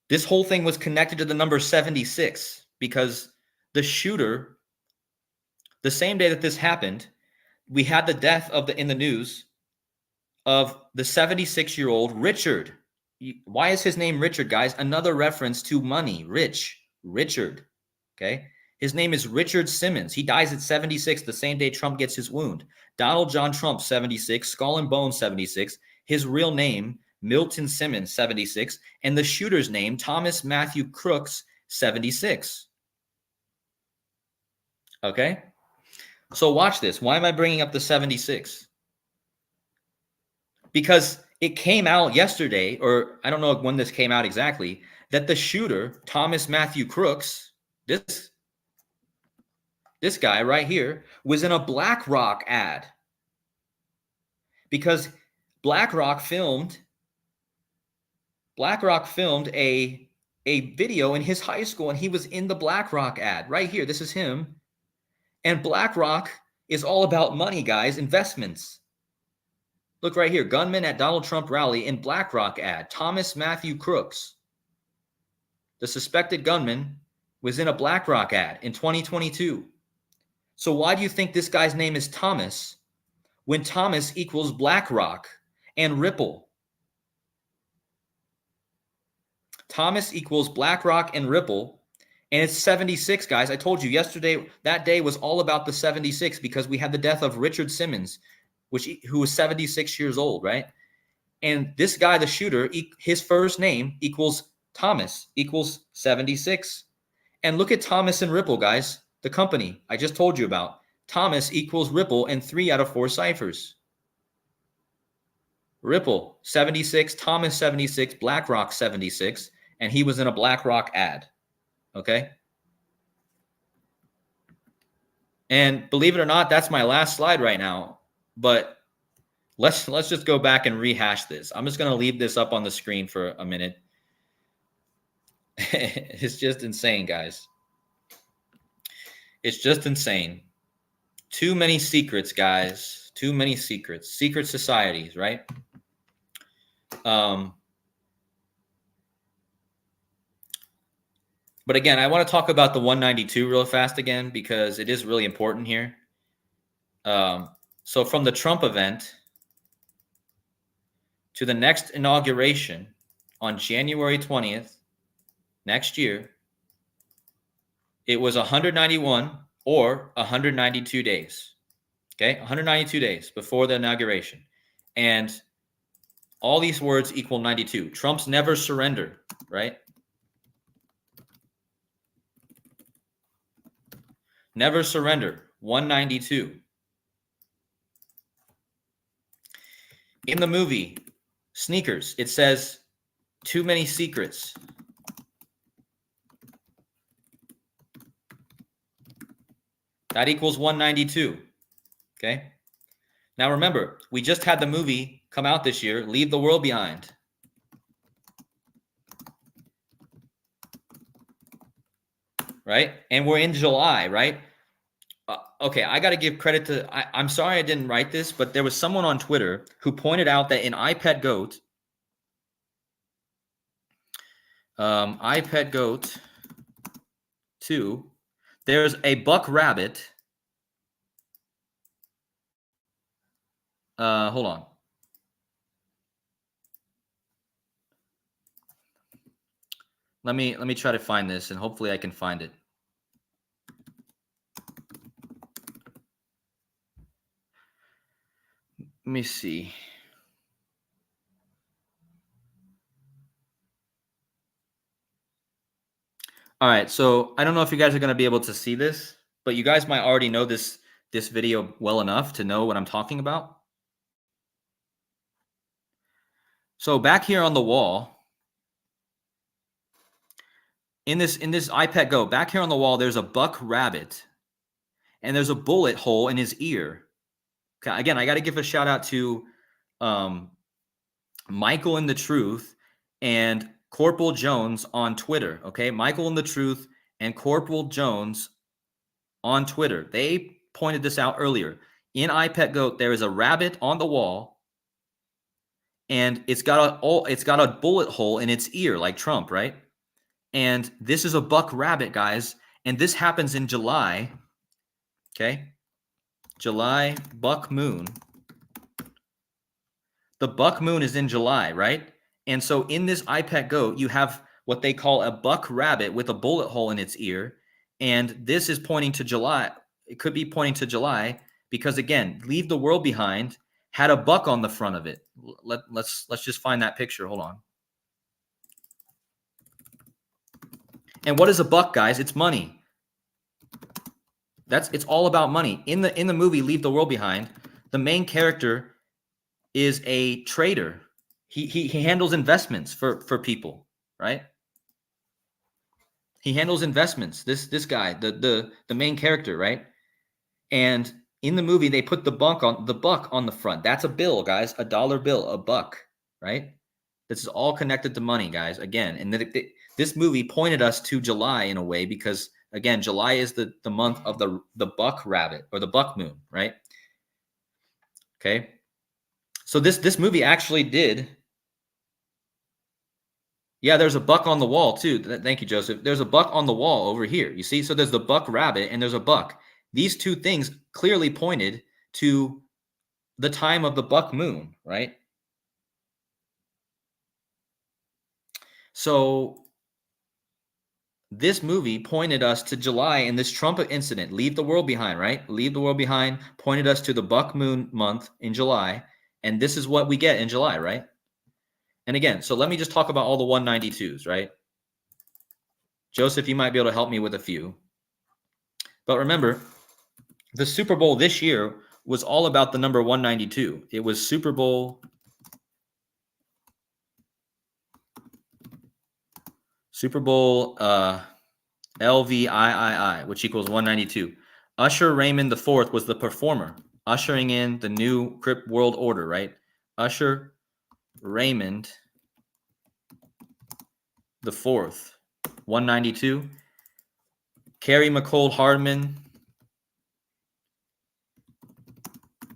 this whole thing was connected to the number 76 because the shooter, the same day that this happened, we had the death in the news of the 76-year-old Richard. Why is his name Richard, guys? Another reference to money, Richard. Okay. His name is Richard Simmons. He dies at 76, the same day Trump gets his wound. Donald John Trump, 76. Skull and Bones, 76. His real name, Milton Simmons, 76. And the shooter's name, Thomas Matthew Crooks, 76. Okay. So watch this. Why am I bringing up the 76? Because it came out yesterday, or I don't know when this came out exactly, that the shooter, Thomas Matthew Crooks, this guy right here, was in a BlackRock ad. Because BlackRock filmed a video in his high school, and he was in the BlackRock ad right here. This is him. And BlackRock is all about money, guys, investments. Look right here, gunman at Donald Trump rally in BlackRock ad, Thomas Matthew Crooks. The suspected gunman was in a BlackRock ad in 2022. So why do you think this guy's name is Thomas when Thomas equals BlackRock and Ripple. Thomas equals BlackRock and Ripple, and it's 76, guys. I told you yesterday that day was all about the 76 because we had the death of Richard Simmons, who was 76 years old, right? And this guy, the shooter, his first name equals Thomas, equals 76. And look at Thomas and Ripple, guys, the company I just told you about. Thomas equals Ripple in 3 out of 4 ciphers. Ripple, 76, Thomas, 76, BlackRock, 76, and he was in a BlackRock ad, okay? And believe it or not, that's my last slide right now, but let's just go back and rehash this. I'm just going to leave this up on the screen for a minute. It's just insane, guys. It's just insane. Too many secrets, guys. Too many secrets. Secret societies, right? But again, I want to talk about the 192 real fast again because it is really important here. So from the Trump event to the next inauguration on January 20th next year, it was 191 or 192 days. Okay, 192 days before the inauguration. And all these words equal 92. Trump's never surrender, right? Never surrender, 192. In the movie Sneakers, it says too many secrets. That equals 192. Okay. Now remember, we just had the movie come out this year, Leave the World Behind. Right? And we're in July, right? Okay, I got to give credit to, I'm sorry I didn't write this, but there was someone on Twitter who pointed out that in iPad Goat 2, there's a buck rabbit. Hold on. Let me try to find this, and hopefully I can find it. Let me see. All right, so I don't know if you guys are going to be able to see this, but you guys might already know this video well enough to know what I'm talking about. So back here on the wall, in this iPad Go, back here on the wall, there's a buck rabbit, and there's a bullet hole in his ear. Okay, again, I got to give a shout out to Michael in the Truth and Corporal Jones on Twitter. Okay, Michael in the Truth and Corporal Jones on Twitter. They pointed this out earlier. In iPad Goat, there is a rabbit on the wall, and it's got a bullet hole in its ear, like Trump, right? And this is a buck rabbit, guys, and this happens in July. Okay, July buck moon. The buck moon is in July, right? And so in this iPad Goat, you have what they call a buck rabbit with a bullet hole in its ear, and this is pointing to July. It could be pointing to July because, again, Leave the World Behind had a buck on the front of it. Let's just find that picture. Hold on. And what is a buck, guys? It's money. It's all about money. In the movie Leave the World Behind, the main character is a trader. He handles investments for people, right? He handles investments. This guy, the main character, right? And in the movie, they put the buck on the front. That's a bill, guys, a dollar bill, a buck, right? This is all connected to money, guys. Again, and this movie pointed us to July in a way because, again, July is the month of the buck rabbit or the buck moon, right? Okay. So this movie actually did. Yeah, there's a buck on the wall too. Thank you, Joseph. There's a buck on the wall over here. You see? So there's the buck rabbit and there's a buck. These two things clearly pointed to the time of the buck moon, right? So this movie pointed us to July in this Trump incident. Leave the world behind, right? Leave the world behind pointed us to the buck moon month in July. And this is what we get in July, right? And again, so let me just talk about all the 192s, right? Joseph, you might be able to help me with a few. But remember, the Super Bowl this year was all about the number 192. It was Super Bowl LVIII, which equals 192. Usher Raymond IV was the performer, ushering in the new Crip World Order, right? Usher Raymond IV, 192. Kerry McCold Hardman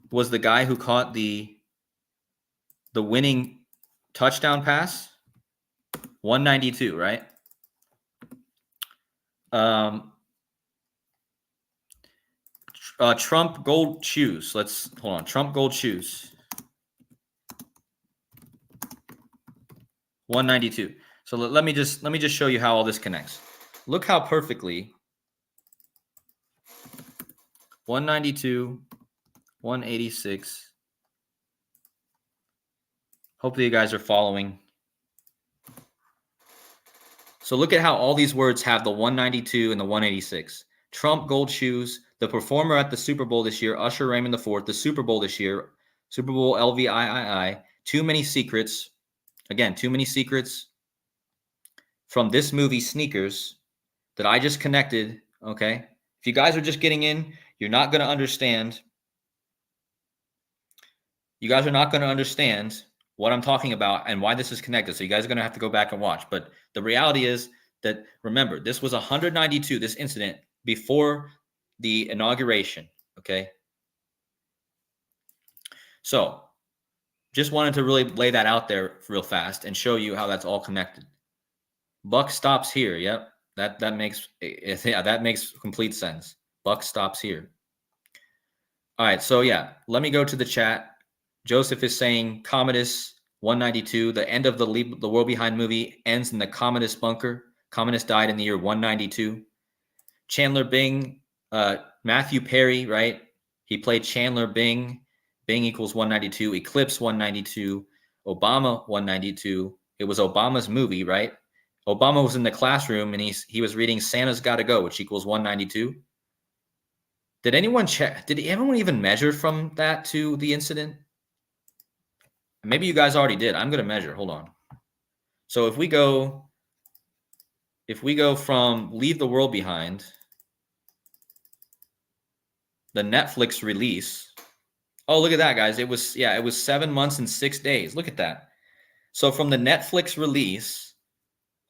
was the guy who caught the winning touchdown pass, 192, right? Trump gold shoes. Let's hold on. Trump gold shoes, 192. So let me just show you how all this connects. Look how perfectly 192, 186. Hopefully you guys are following. So look at how all these words have the 192 and the 186. Trump gold shoes, the performer at the Super Bowl this year, Usher Raymond IV, the Super Bowl this year, Super Bowl LVIII, too many secrets. Again, too many secrets from this movie Sneakers that I just connected, okay? If you guys are just getting in, you're not going to understand. You guys are not going to understand what I'm talking about and why this is connected. So you guys are going to have to go back and watch. But the reality is that, remember, this was 192, this incident, before the inauguration, okay? So just wanted to really lay that out there real fast and show you how that's all connected. Buck stops here. Yep. That makes complete sense. Buck stops here. All right. So yeah, let me go to the chat. Joseph is saying Commodus 192. The end of the Leave the World Behind movie ends in the Commodus bunker. Commodus died in the year 192. Chandler Bing, Matthew Perry, right? He played Chandler Bing. Bing equals 192. Eclipse 192. Obama 192. It was Obama's movie, right? Obama was in the classroom and he was reading Santa's Gotta Go, which equals 192. Did anyone check? Did everyone even measure from that to the incident? Maybe you guys already did. I'm going to measure. Hold on. So if we go from Leave the World Behind, the Netflix release. Oh, look at that, guys. It was 7 months and 6 days. Look at that. So from the Netflix release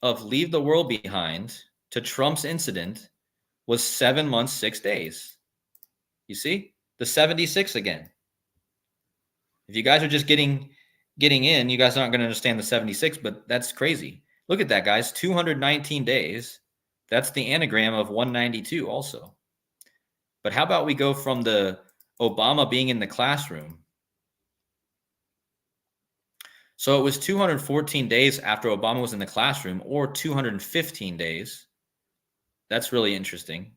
of Leave the World Behind to Trump's incident was 7 months, 6 days. You see? The 76 again. If you guys are just getting in, you guys aren't going to understand the 76, but that's crazy. Look at that, guys. 219 days. That's the anagram of 192 also. But how about we go from the Obama being in the classroom? So it was 214 days after Obama was in the classroom, or 215 days. That's really interesting.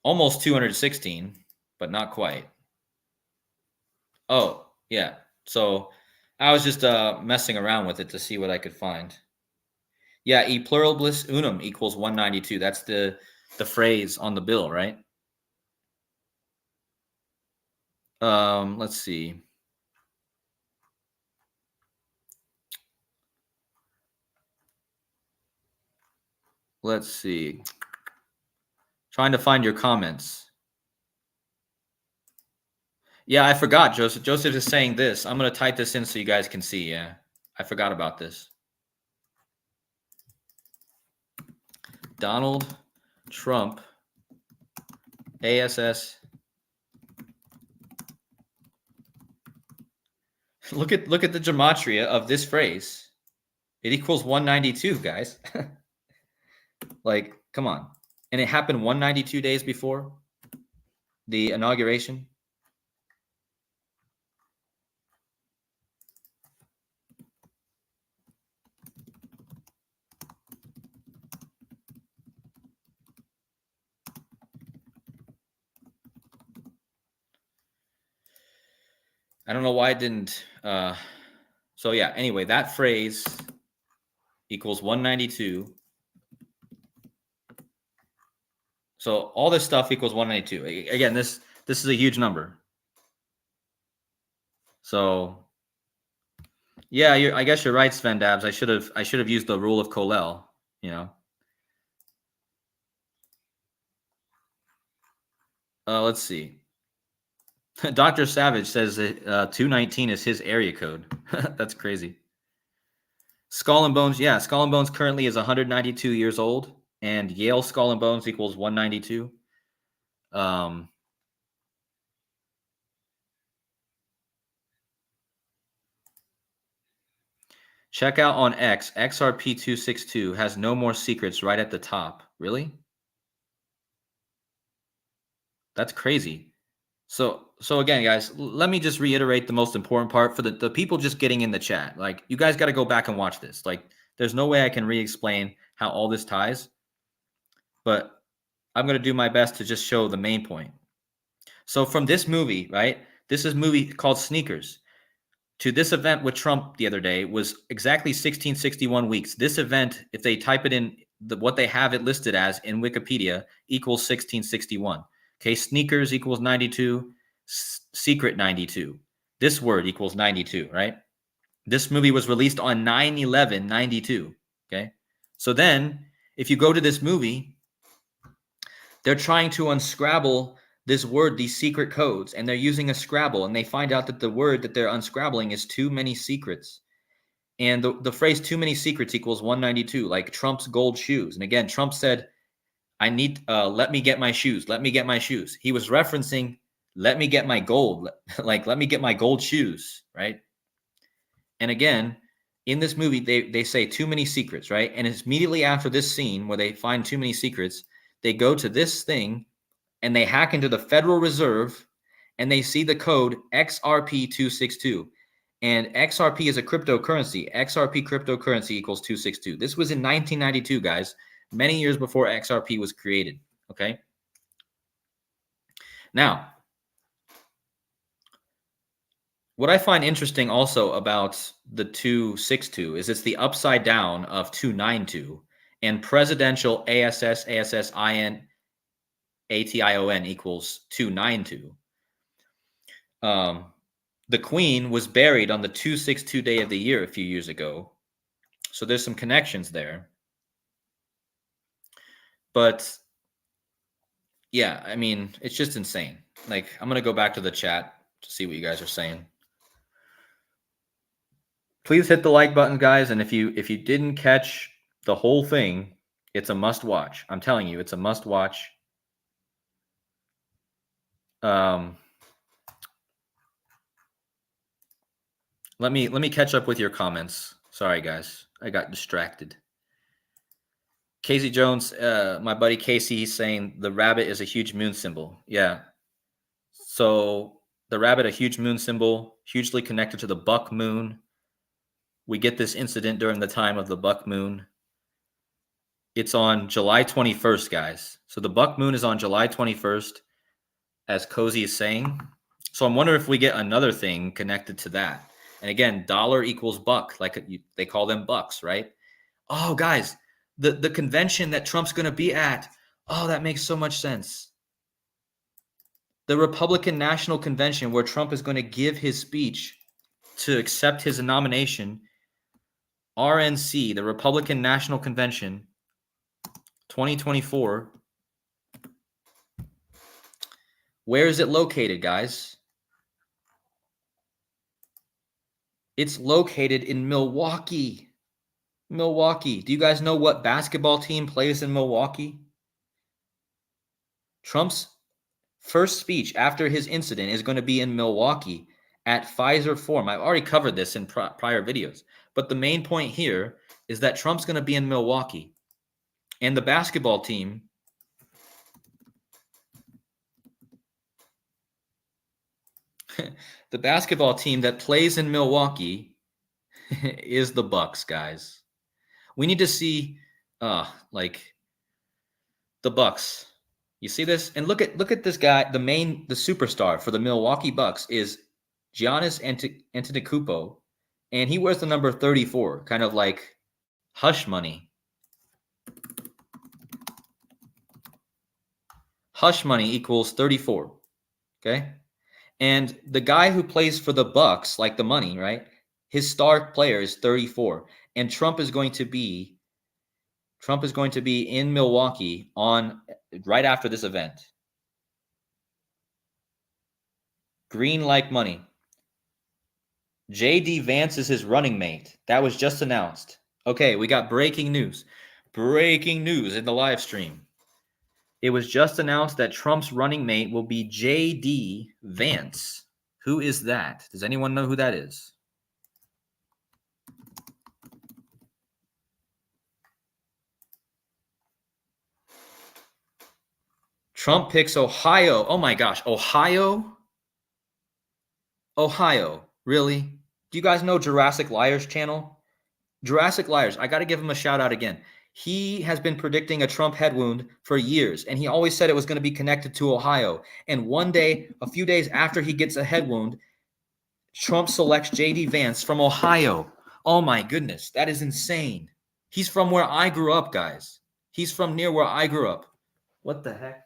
Almost 216, but not quite. Oh, yeah. So I was just messing around with it to see what I could find. Yeah, e pluribus unum equals 192. That's the phrase on the bill, right? Let's see. Let's see. Trying to find your comments. Yeah, I forgot, Joseph. Joseph is saying this. I'm going to type this in so you guys can see. Yeah, I forgot about this. Donald Trump, ASS. Look at the gematria of this phrase. It equals 192, guys. Like, come on. And it happened 192 days before the inauguration. I don't know why it didn't. So yeah, anyway, that phrase equals 192. So all this stuff equals 192. Again, this is a huge number. So yeah, I guess you're right, Sven Dabs. I should have used the rule of Colel, you know. Let's see. Dr. Savage says that 219 is his area code. That's crazy. Skull and Bones, yeah, Skull and Bones currently is 192 years old, and Yale Skull and Bones equals 192. Check out on X, XRP262 has no more secrets right at the top. Really? That's crazy. So again, guys, let me just reiterate the most important part for the people just getting in the chat. Like, you guys got to go back and watch this. Like, there's no way I can re-explain how all this ties, but I'm going to do my best to just show the main point. So from this movie, right? This is a movie called Sneakers. To this event with Trump the other day was exactly 1661 weeks. This event, if they type it in what they have it listed as in Wikipedia, equals 1661. Okay, sneakers equals 92, secret 92. This word equals 92, right? This movie was released on 9/11/92. Okay, so then if you go to this movie, they're trying to unscrabble this word, these secret codes, and they're using a Scrabble, and they find out that the word that they're unscrabbling is too many secrets. And the phrase too many secrets equals 192, like Trump's gold shoes. And again, Trump said, I need, let me get my shoes. Let me get my shoes. He was referencing, let me get my gold, like, let me get my gold shoes, right? And again, in this movie, they say too many secrets, right? And it's immediately after this scene where they find too many secrets, they go to this thing and they hack into the Federal Reserve and they see the code XRP262. And XRP is a cryptocurrency. XRP cryptocurrency equals 262. This was in 1992, guys, many years before XRP was created. Okay. Now, what I find interesting also about the 262 is it's the upside down of 292, and presidential ASSIN ATION equals 292. The Queen was buried on the 262 day of the year a few years ago. So there's some connections there. But yeah, I mean, it's just insane. Like, I'm going to go back to the chat to see what you guys are saying. Please hit the like button, guys, and if you didn't catch the whole thing, it's a must watch. I'm telling you, it's a must watch. Let me catch up with your comments. Sorry, guys, I got distracted. Casey Jones, my buddy Casey, he's saying the rabbit is a huge moon symbol. Yeah. So the rabbit, a huge moon symbol, hugely connected to the buck moon. We get this incident during the time of the buck moon. It's on July 21st, guys. So the buck moon is on July 21st, as Cozy is saying. So I'm wondering if we get another thing connected to that. And again, dollar equals buck, like they call them bucks, right? Oh, guys, the convention that Trump's going to be at. Oh, that makes so much sense. The Republican National Convention, where Trump is going to give his speech to accept his nomination. RNC, the Republican National Convention, 2024. Where is it located, guys? It's located in Milwaukee. Milwaukee. Do you guys know what basketball team plays in Milwaukee? Trump's first speech after his incident is going to be in Milwaukee at Pfizer Forum. I've already covered this in prior videos, but the main point here is that Trump's going to be in Milwaukee, and the basketball team the basketball team that plays in Milwaukee is the Bucks, guys. We need to see like the Bucks. You see this? And look at this guy, the superstar for the Milwaukee Bucks is Giannis Antetokounmpo, and he wears the number 34, kind of like hush money. Hush money equals 34, okay? And the guy who plays for the Bucks, like the money, right? His star player is 34, and Trump is going to be in Milwaukee on right after this event. Green like money. JD Vance is his running mate. That was just announced. Okay, we got breaking news. Breaking news in the live stream. It was just announced that Trump's running mate will be JD Vance. Who is that? Does anyone know who that is? Trump picks Ohio. Oh my gosh, Ohio? Ohio. Really? Do you guys know Jurassic Liars channel? Jurassic Liars. I got to give him a shout out again. He has been predicting a Trump head wound for years, and he always said it was going to be connected to Ohio. And one day, a few days after he gets a head wound, Trump selects JD Vance from Ohio. Oh my goodness, that is insane. He's from where I grew up, guys. He's from near where I grew up. What the heck?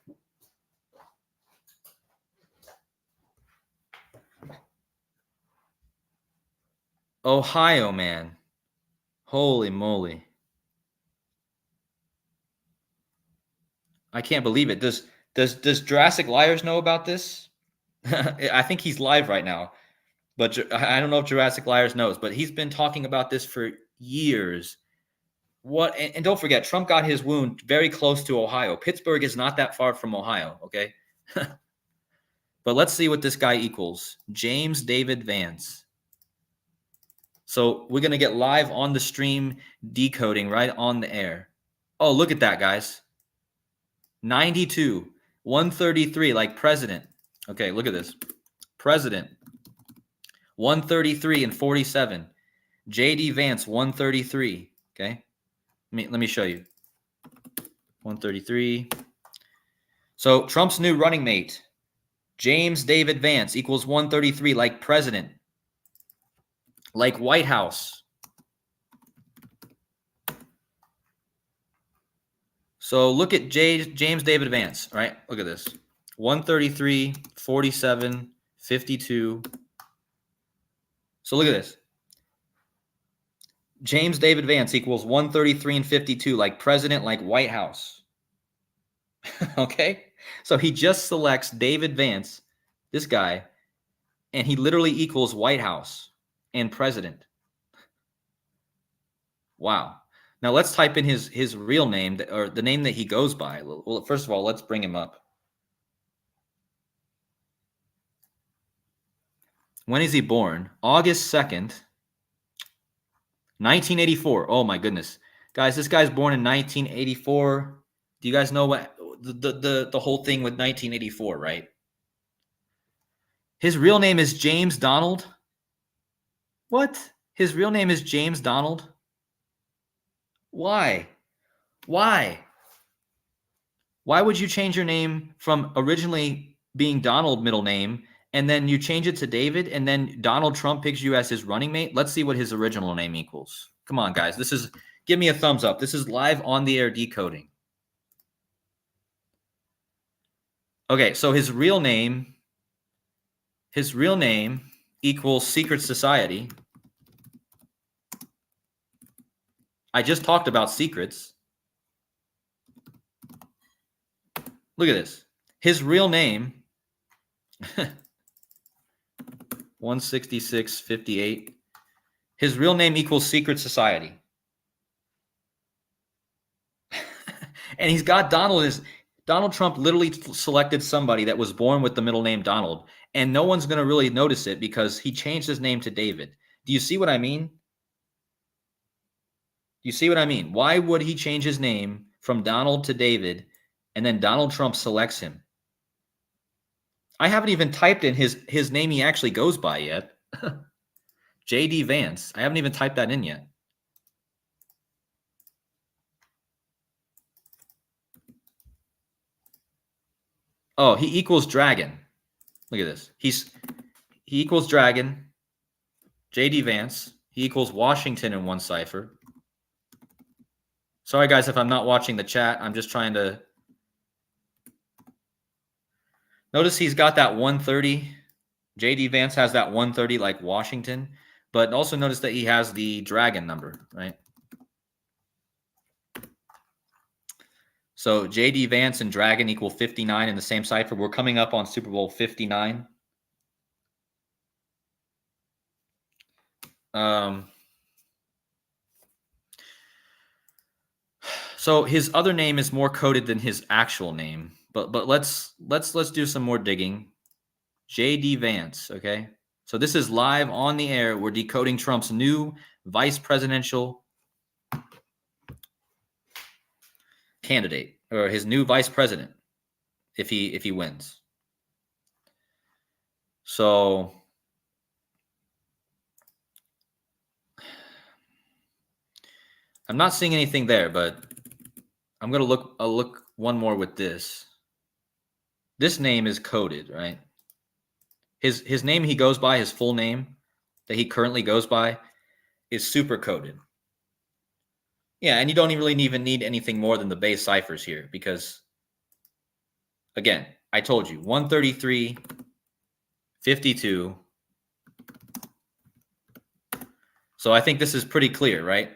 Ohio, man. Holy moly. I can't believe it. Does Jurassic Liars know about this? I think he's live right now. But I don't know if Jurassic Liars knows, but he's been talking about this for years. What? And don't forget, Trump got his wound very close to Ohio. Pittsburgh is not that far from Ohio, okay? But let's see what this guy equals. James David Vance. So we're going to get live on the stream decoding right on the air. Oh, look at that, guys. 92, 133, like president. Okay, look at this. President, 133 and 47. JD Vance, 133. Okay, let me show you. 133. So Trump's new running mate, James David Vance, equals 133, like president, like White House. So look at James David Vance, right? Look at this. 133, 47, 52. So look at this. James David Vance equals 133 and 52, like president, like White House. Okay? So he just selects David Vance, this guy, and he literally equals White House and president. Wow. Now let's type in his real name, or the name that he goes by. Well, first of all, let's bring him up. When is he born? August 2nd, 1984. Oh my goodness. Guys, this guy's born in 1984. Do you guys know what the whole thing with 1984, right? His real name is James Donald. What? His real name is James Donald? Why? Why? Why would you change your name from originally being Donald middle name, and then you change it to David, and then Donald Trump picks you as his running mate? Let's see what his original name equals. Come on, guys. Give me a thumbs up. This is live on the air decoding. Okay, so his real name equals Secret Society. I just talked about secrets. Look at this. His real name, 166.58. His real name equals Secret Society. And he's got Donald Trump literally selected somebody that was born with the middle name Donald, and no one's going to really notice it because he changed his name to David. Do you see what I mean? You see what I mean? Why would he change his name from Donald to David, and then Donald Trump selects him? I haven't even typed in his name he actually goes by yet. JD Vance. I haven't even typed that in yet. Oh, he equals dragon. Look at this. he equals Dragon. JD Vance, he equals Washington in one cipher. Sorry, guys, if I'm not watching the chat. I'm just trying to... Notice he's got that 130. JD Vance has that 130 like Washington. But also notice that he has the Dragon number, right? So JD Vance and Dragon equal 59 in the same cipher. We're coming up on Super Bowl 59. So his other name is more coded than his actual name. But let's do some more digging. JD Vance, okay? So this is live on the air. We're decoding Trump's new vice presidential candidate, or his new vice president, if he wins. So I'm not seeing anything there, but I'm gonna look one more with this. This name is coded, right? His name he goes by, his full name that he currently goes by, is super coded. Yeah, and you don't really even need anything more than the base ciphers here, because again, I told you 133, 52. So I think this is pretty clear, right?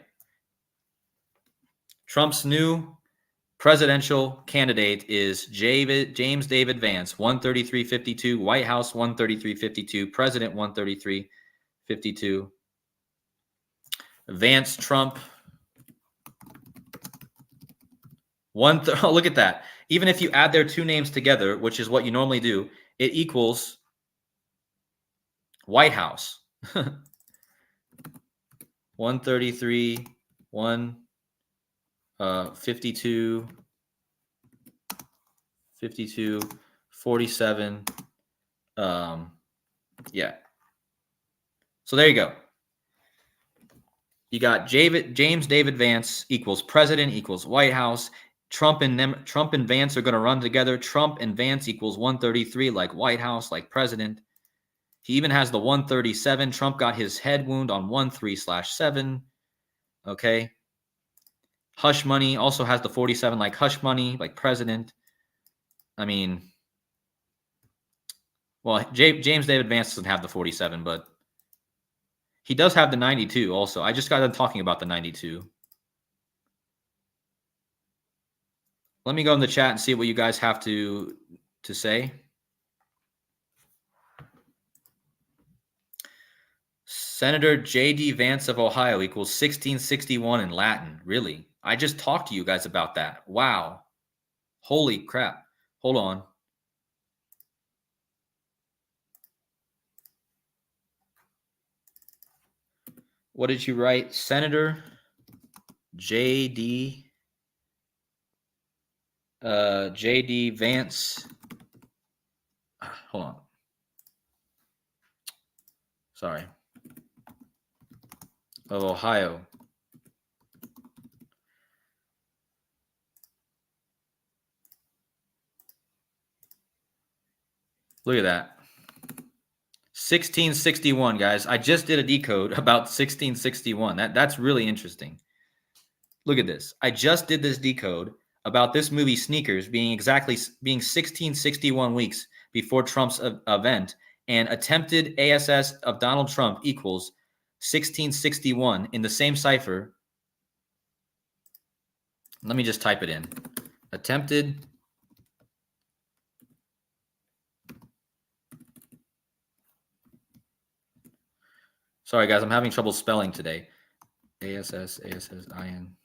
Trump's new presidential candidate is James David Vance, 133.52, White House 133.52, President 133.52. Vance Trump. Oh, look at that. Even if you add their two names together, which is what you normally do, it equals White House. 133, 52, 52, 47. Yeah. So there you go. You got James David Vance equals president equals White House. Trump and Vance are going to run together. Trump and Vance equals 133, like White House, like president. He even has the 137. Trump got his head wound on 13/7. Okay. Hush Money also has the 47, like Hush Money, like president. I mean, well, James David Vance doesn't have the 47, but he does have the 92 also. I just got done talking about the 92. Let me go in the chat and see what you guys have to say. Senator JD Vance of Ohio equals 1661 in Latin. Really? I just talked to you guys about that. Wow. Holy crap. Hold on. What did you write? Senator JD Vance. Hold on. Sorry. Of Ohio. Look at that. 1661, guys. I just did a decode about 1661. That's really interesting. Look at this. I just did this decode about this movie Sneakers being 1661 weeks before Trump's event, and attempted ASS of Donald Trump equals 1661 in the same cipher. Let me just type it in. Attempted Sorry, guys, I'm having trouble spelling today. ASS, IN,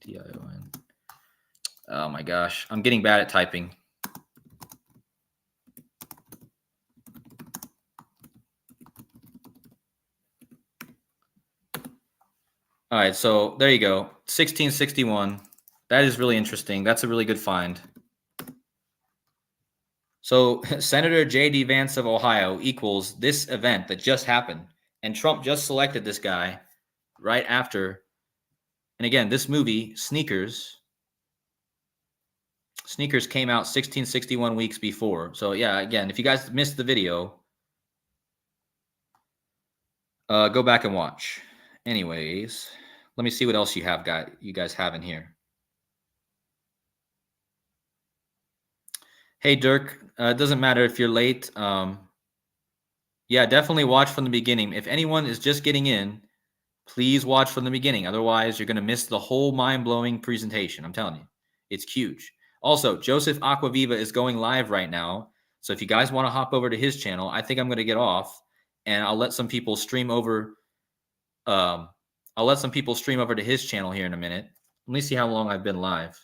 TION. Oh my gosh, I'm getting bad at typing. All right, so there you go. 1661. That is really interesting. That's a really good find. So Senator JD Vance of Ohio equals this event that just happened. And Trump just selected this guy right after. And again, this movie, Sneakers came out 1661 weeks before. So yeah, again, if you guys missed the video, Go back and watch. Anyways, let me see what else you guys have in here. Hey Dirk, it doesn't matter if you're late. Yeah, definitely watch from the beginning. If anyone is just getting in, please watch from the beginning. Otherwise, you're going to miss the whole mind-blowing presentation. I'm telling you, it's huge. Also, Joseph Aquaviva is going live right now. So if you guys want to hop over to his channel, I think I'm going to get off and I'll let some people stream over. I'll let some people stream over to his channel here in a minute. Let me see how long I've been live.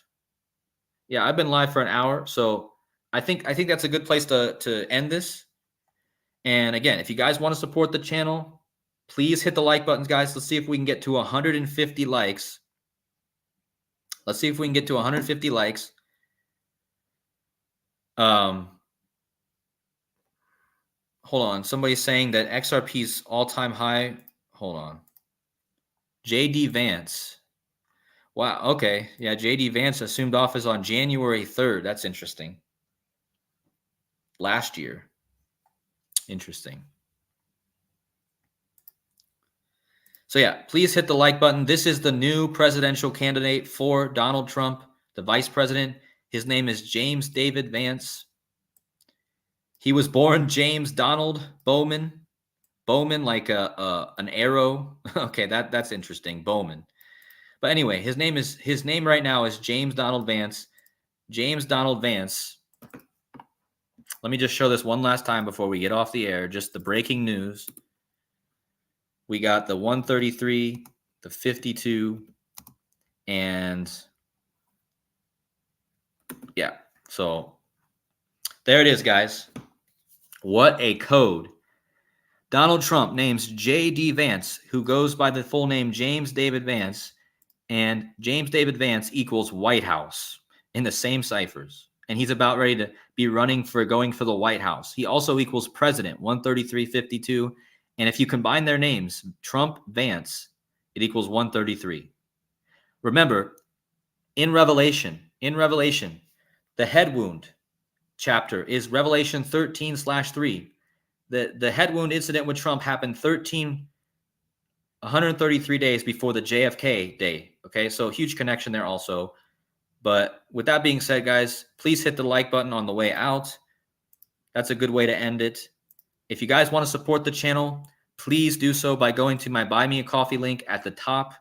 Yeah, I've been live for an hour. So I think that's a good place to end this. And again, if you guys want to support the channel, please hit the like buttons, guys. Let's see if we can get to 150 likes. Let's see if we can get to 150 likes. Hold on. Somebody's saying that XRP's all-time high. Hold on. JD Vance. Wow. Okay. Yeah, JD Vance assumed office on January 3rd. That's interesting. Last year. Interesting. So yeah, please hit the like button. This is the new presidential candidate for Donald Trump, the vice president. His name is James David Vance. He was born James Donald Bowman. Bowman, like an arrow. Okay, that's interesting. Bowman. But anyway, his name right now is James Donald Vance. James Donald Vance. Let me just show this one last time before we get off the air. Just the breaking news. We got the 133, the 52, and yeah. So there it is, guys. What a code. Donald Trump names JD Vance, who goes by the full name James David Vance, and James David Vance equals White House in the same ciphers. And he's about ready to be going for the White House. He also equals president, 133.52. And if you combine their names, Trump, Vance, it equals 133. Remember, in Revelation, the head wound chapter is Revelation 13/3. The head wound incident with Trump happened 133 days before the JFK day. Okay, so huge connection there also. But with that being said, guys, please hit the like button on the way out. That's a good way to end it. If you guys want to support the channel, please do so by going to my Buy Me a Coffee link at the top.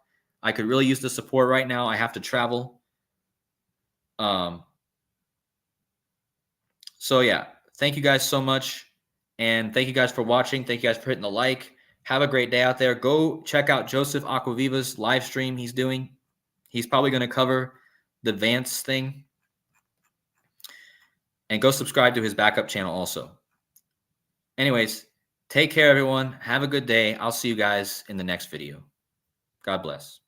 I could really use the support right now. I have to travel. So yeah, thank you guys so much. And thank you guys for watching. Thank you guys for hitting the like. Have a great day out there. Go check out Joseph Aquaviva's live stream he's doing. He's probably going to cover the Vance thing. And go subscribe to his backup channel also. Anyways, take care, everyone. Have a good day. I'll see you guys in the next video. God bless.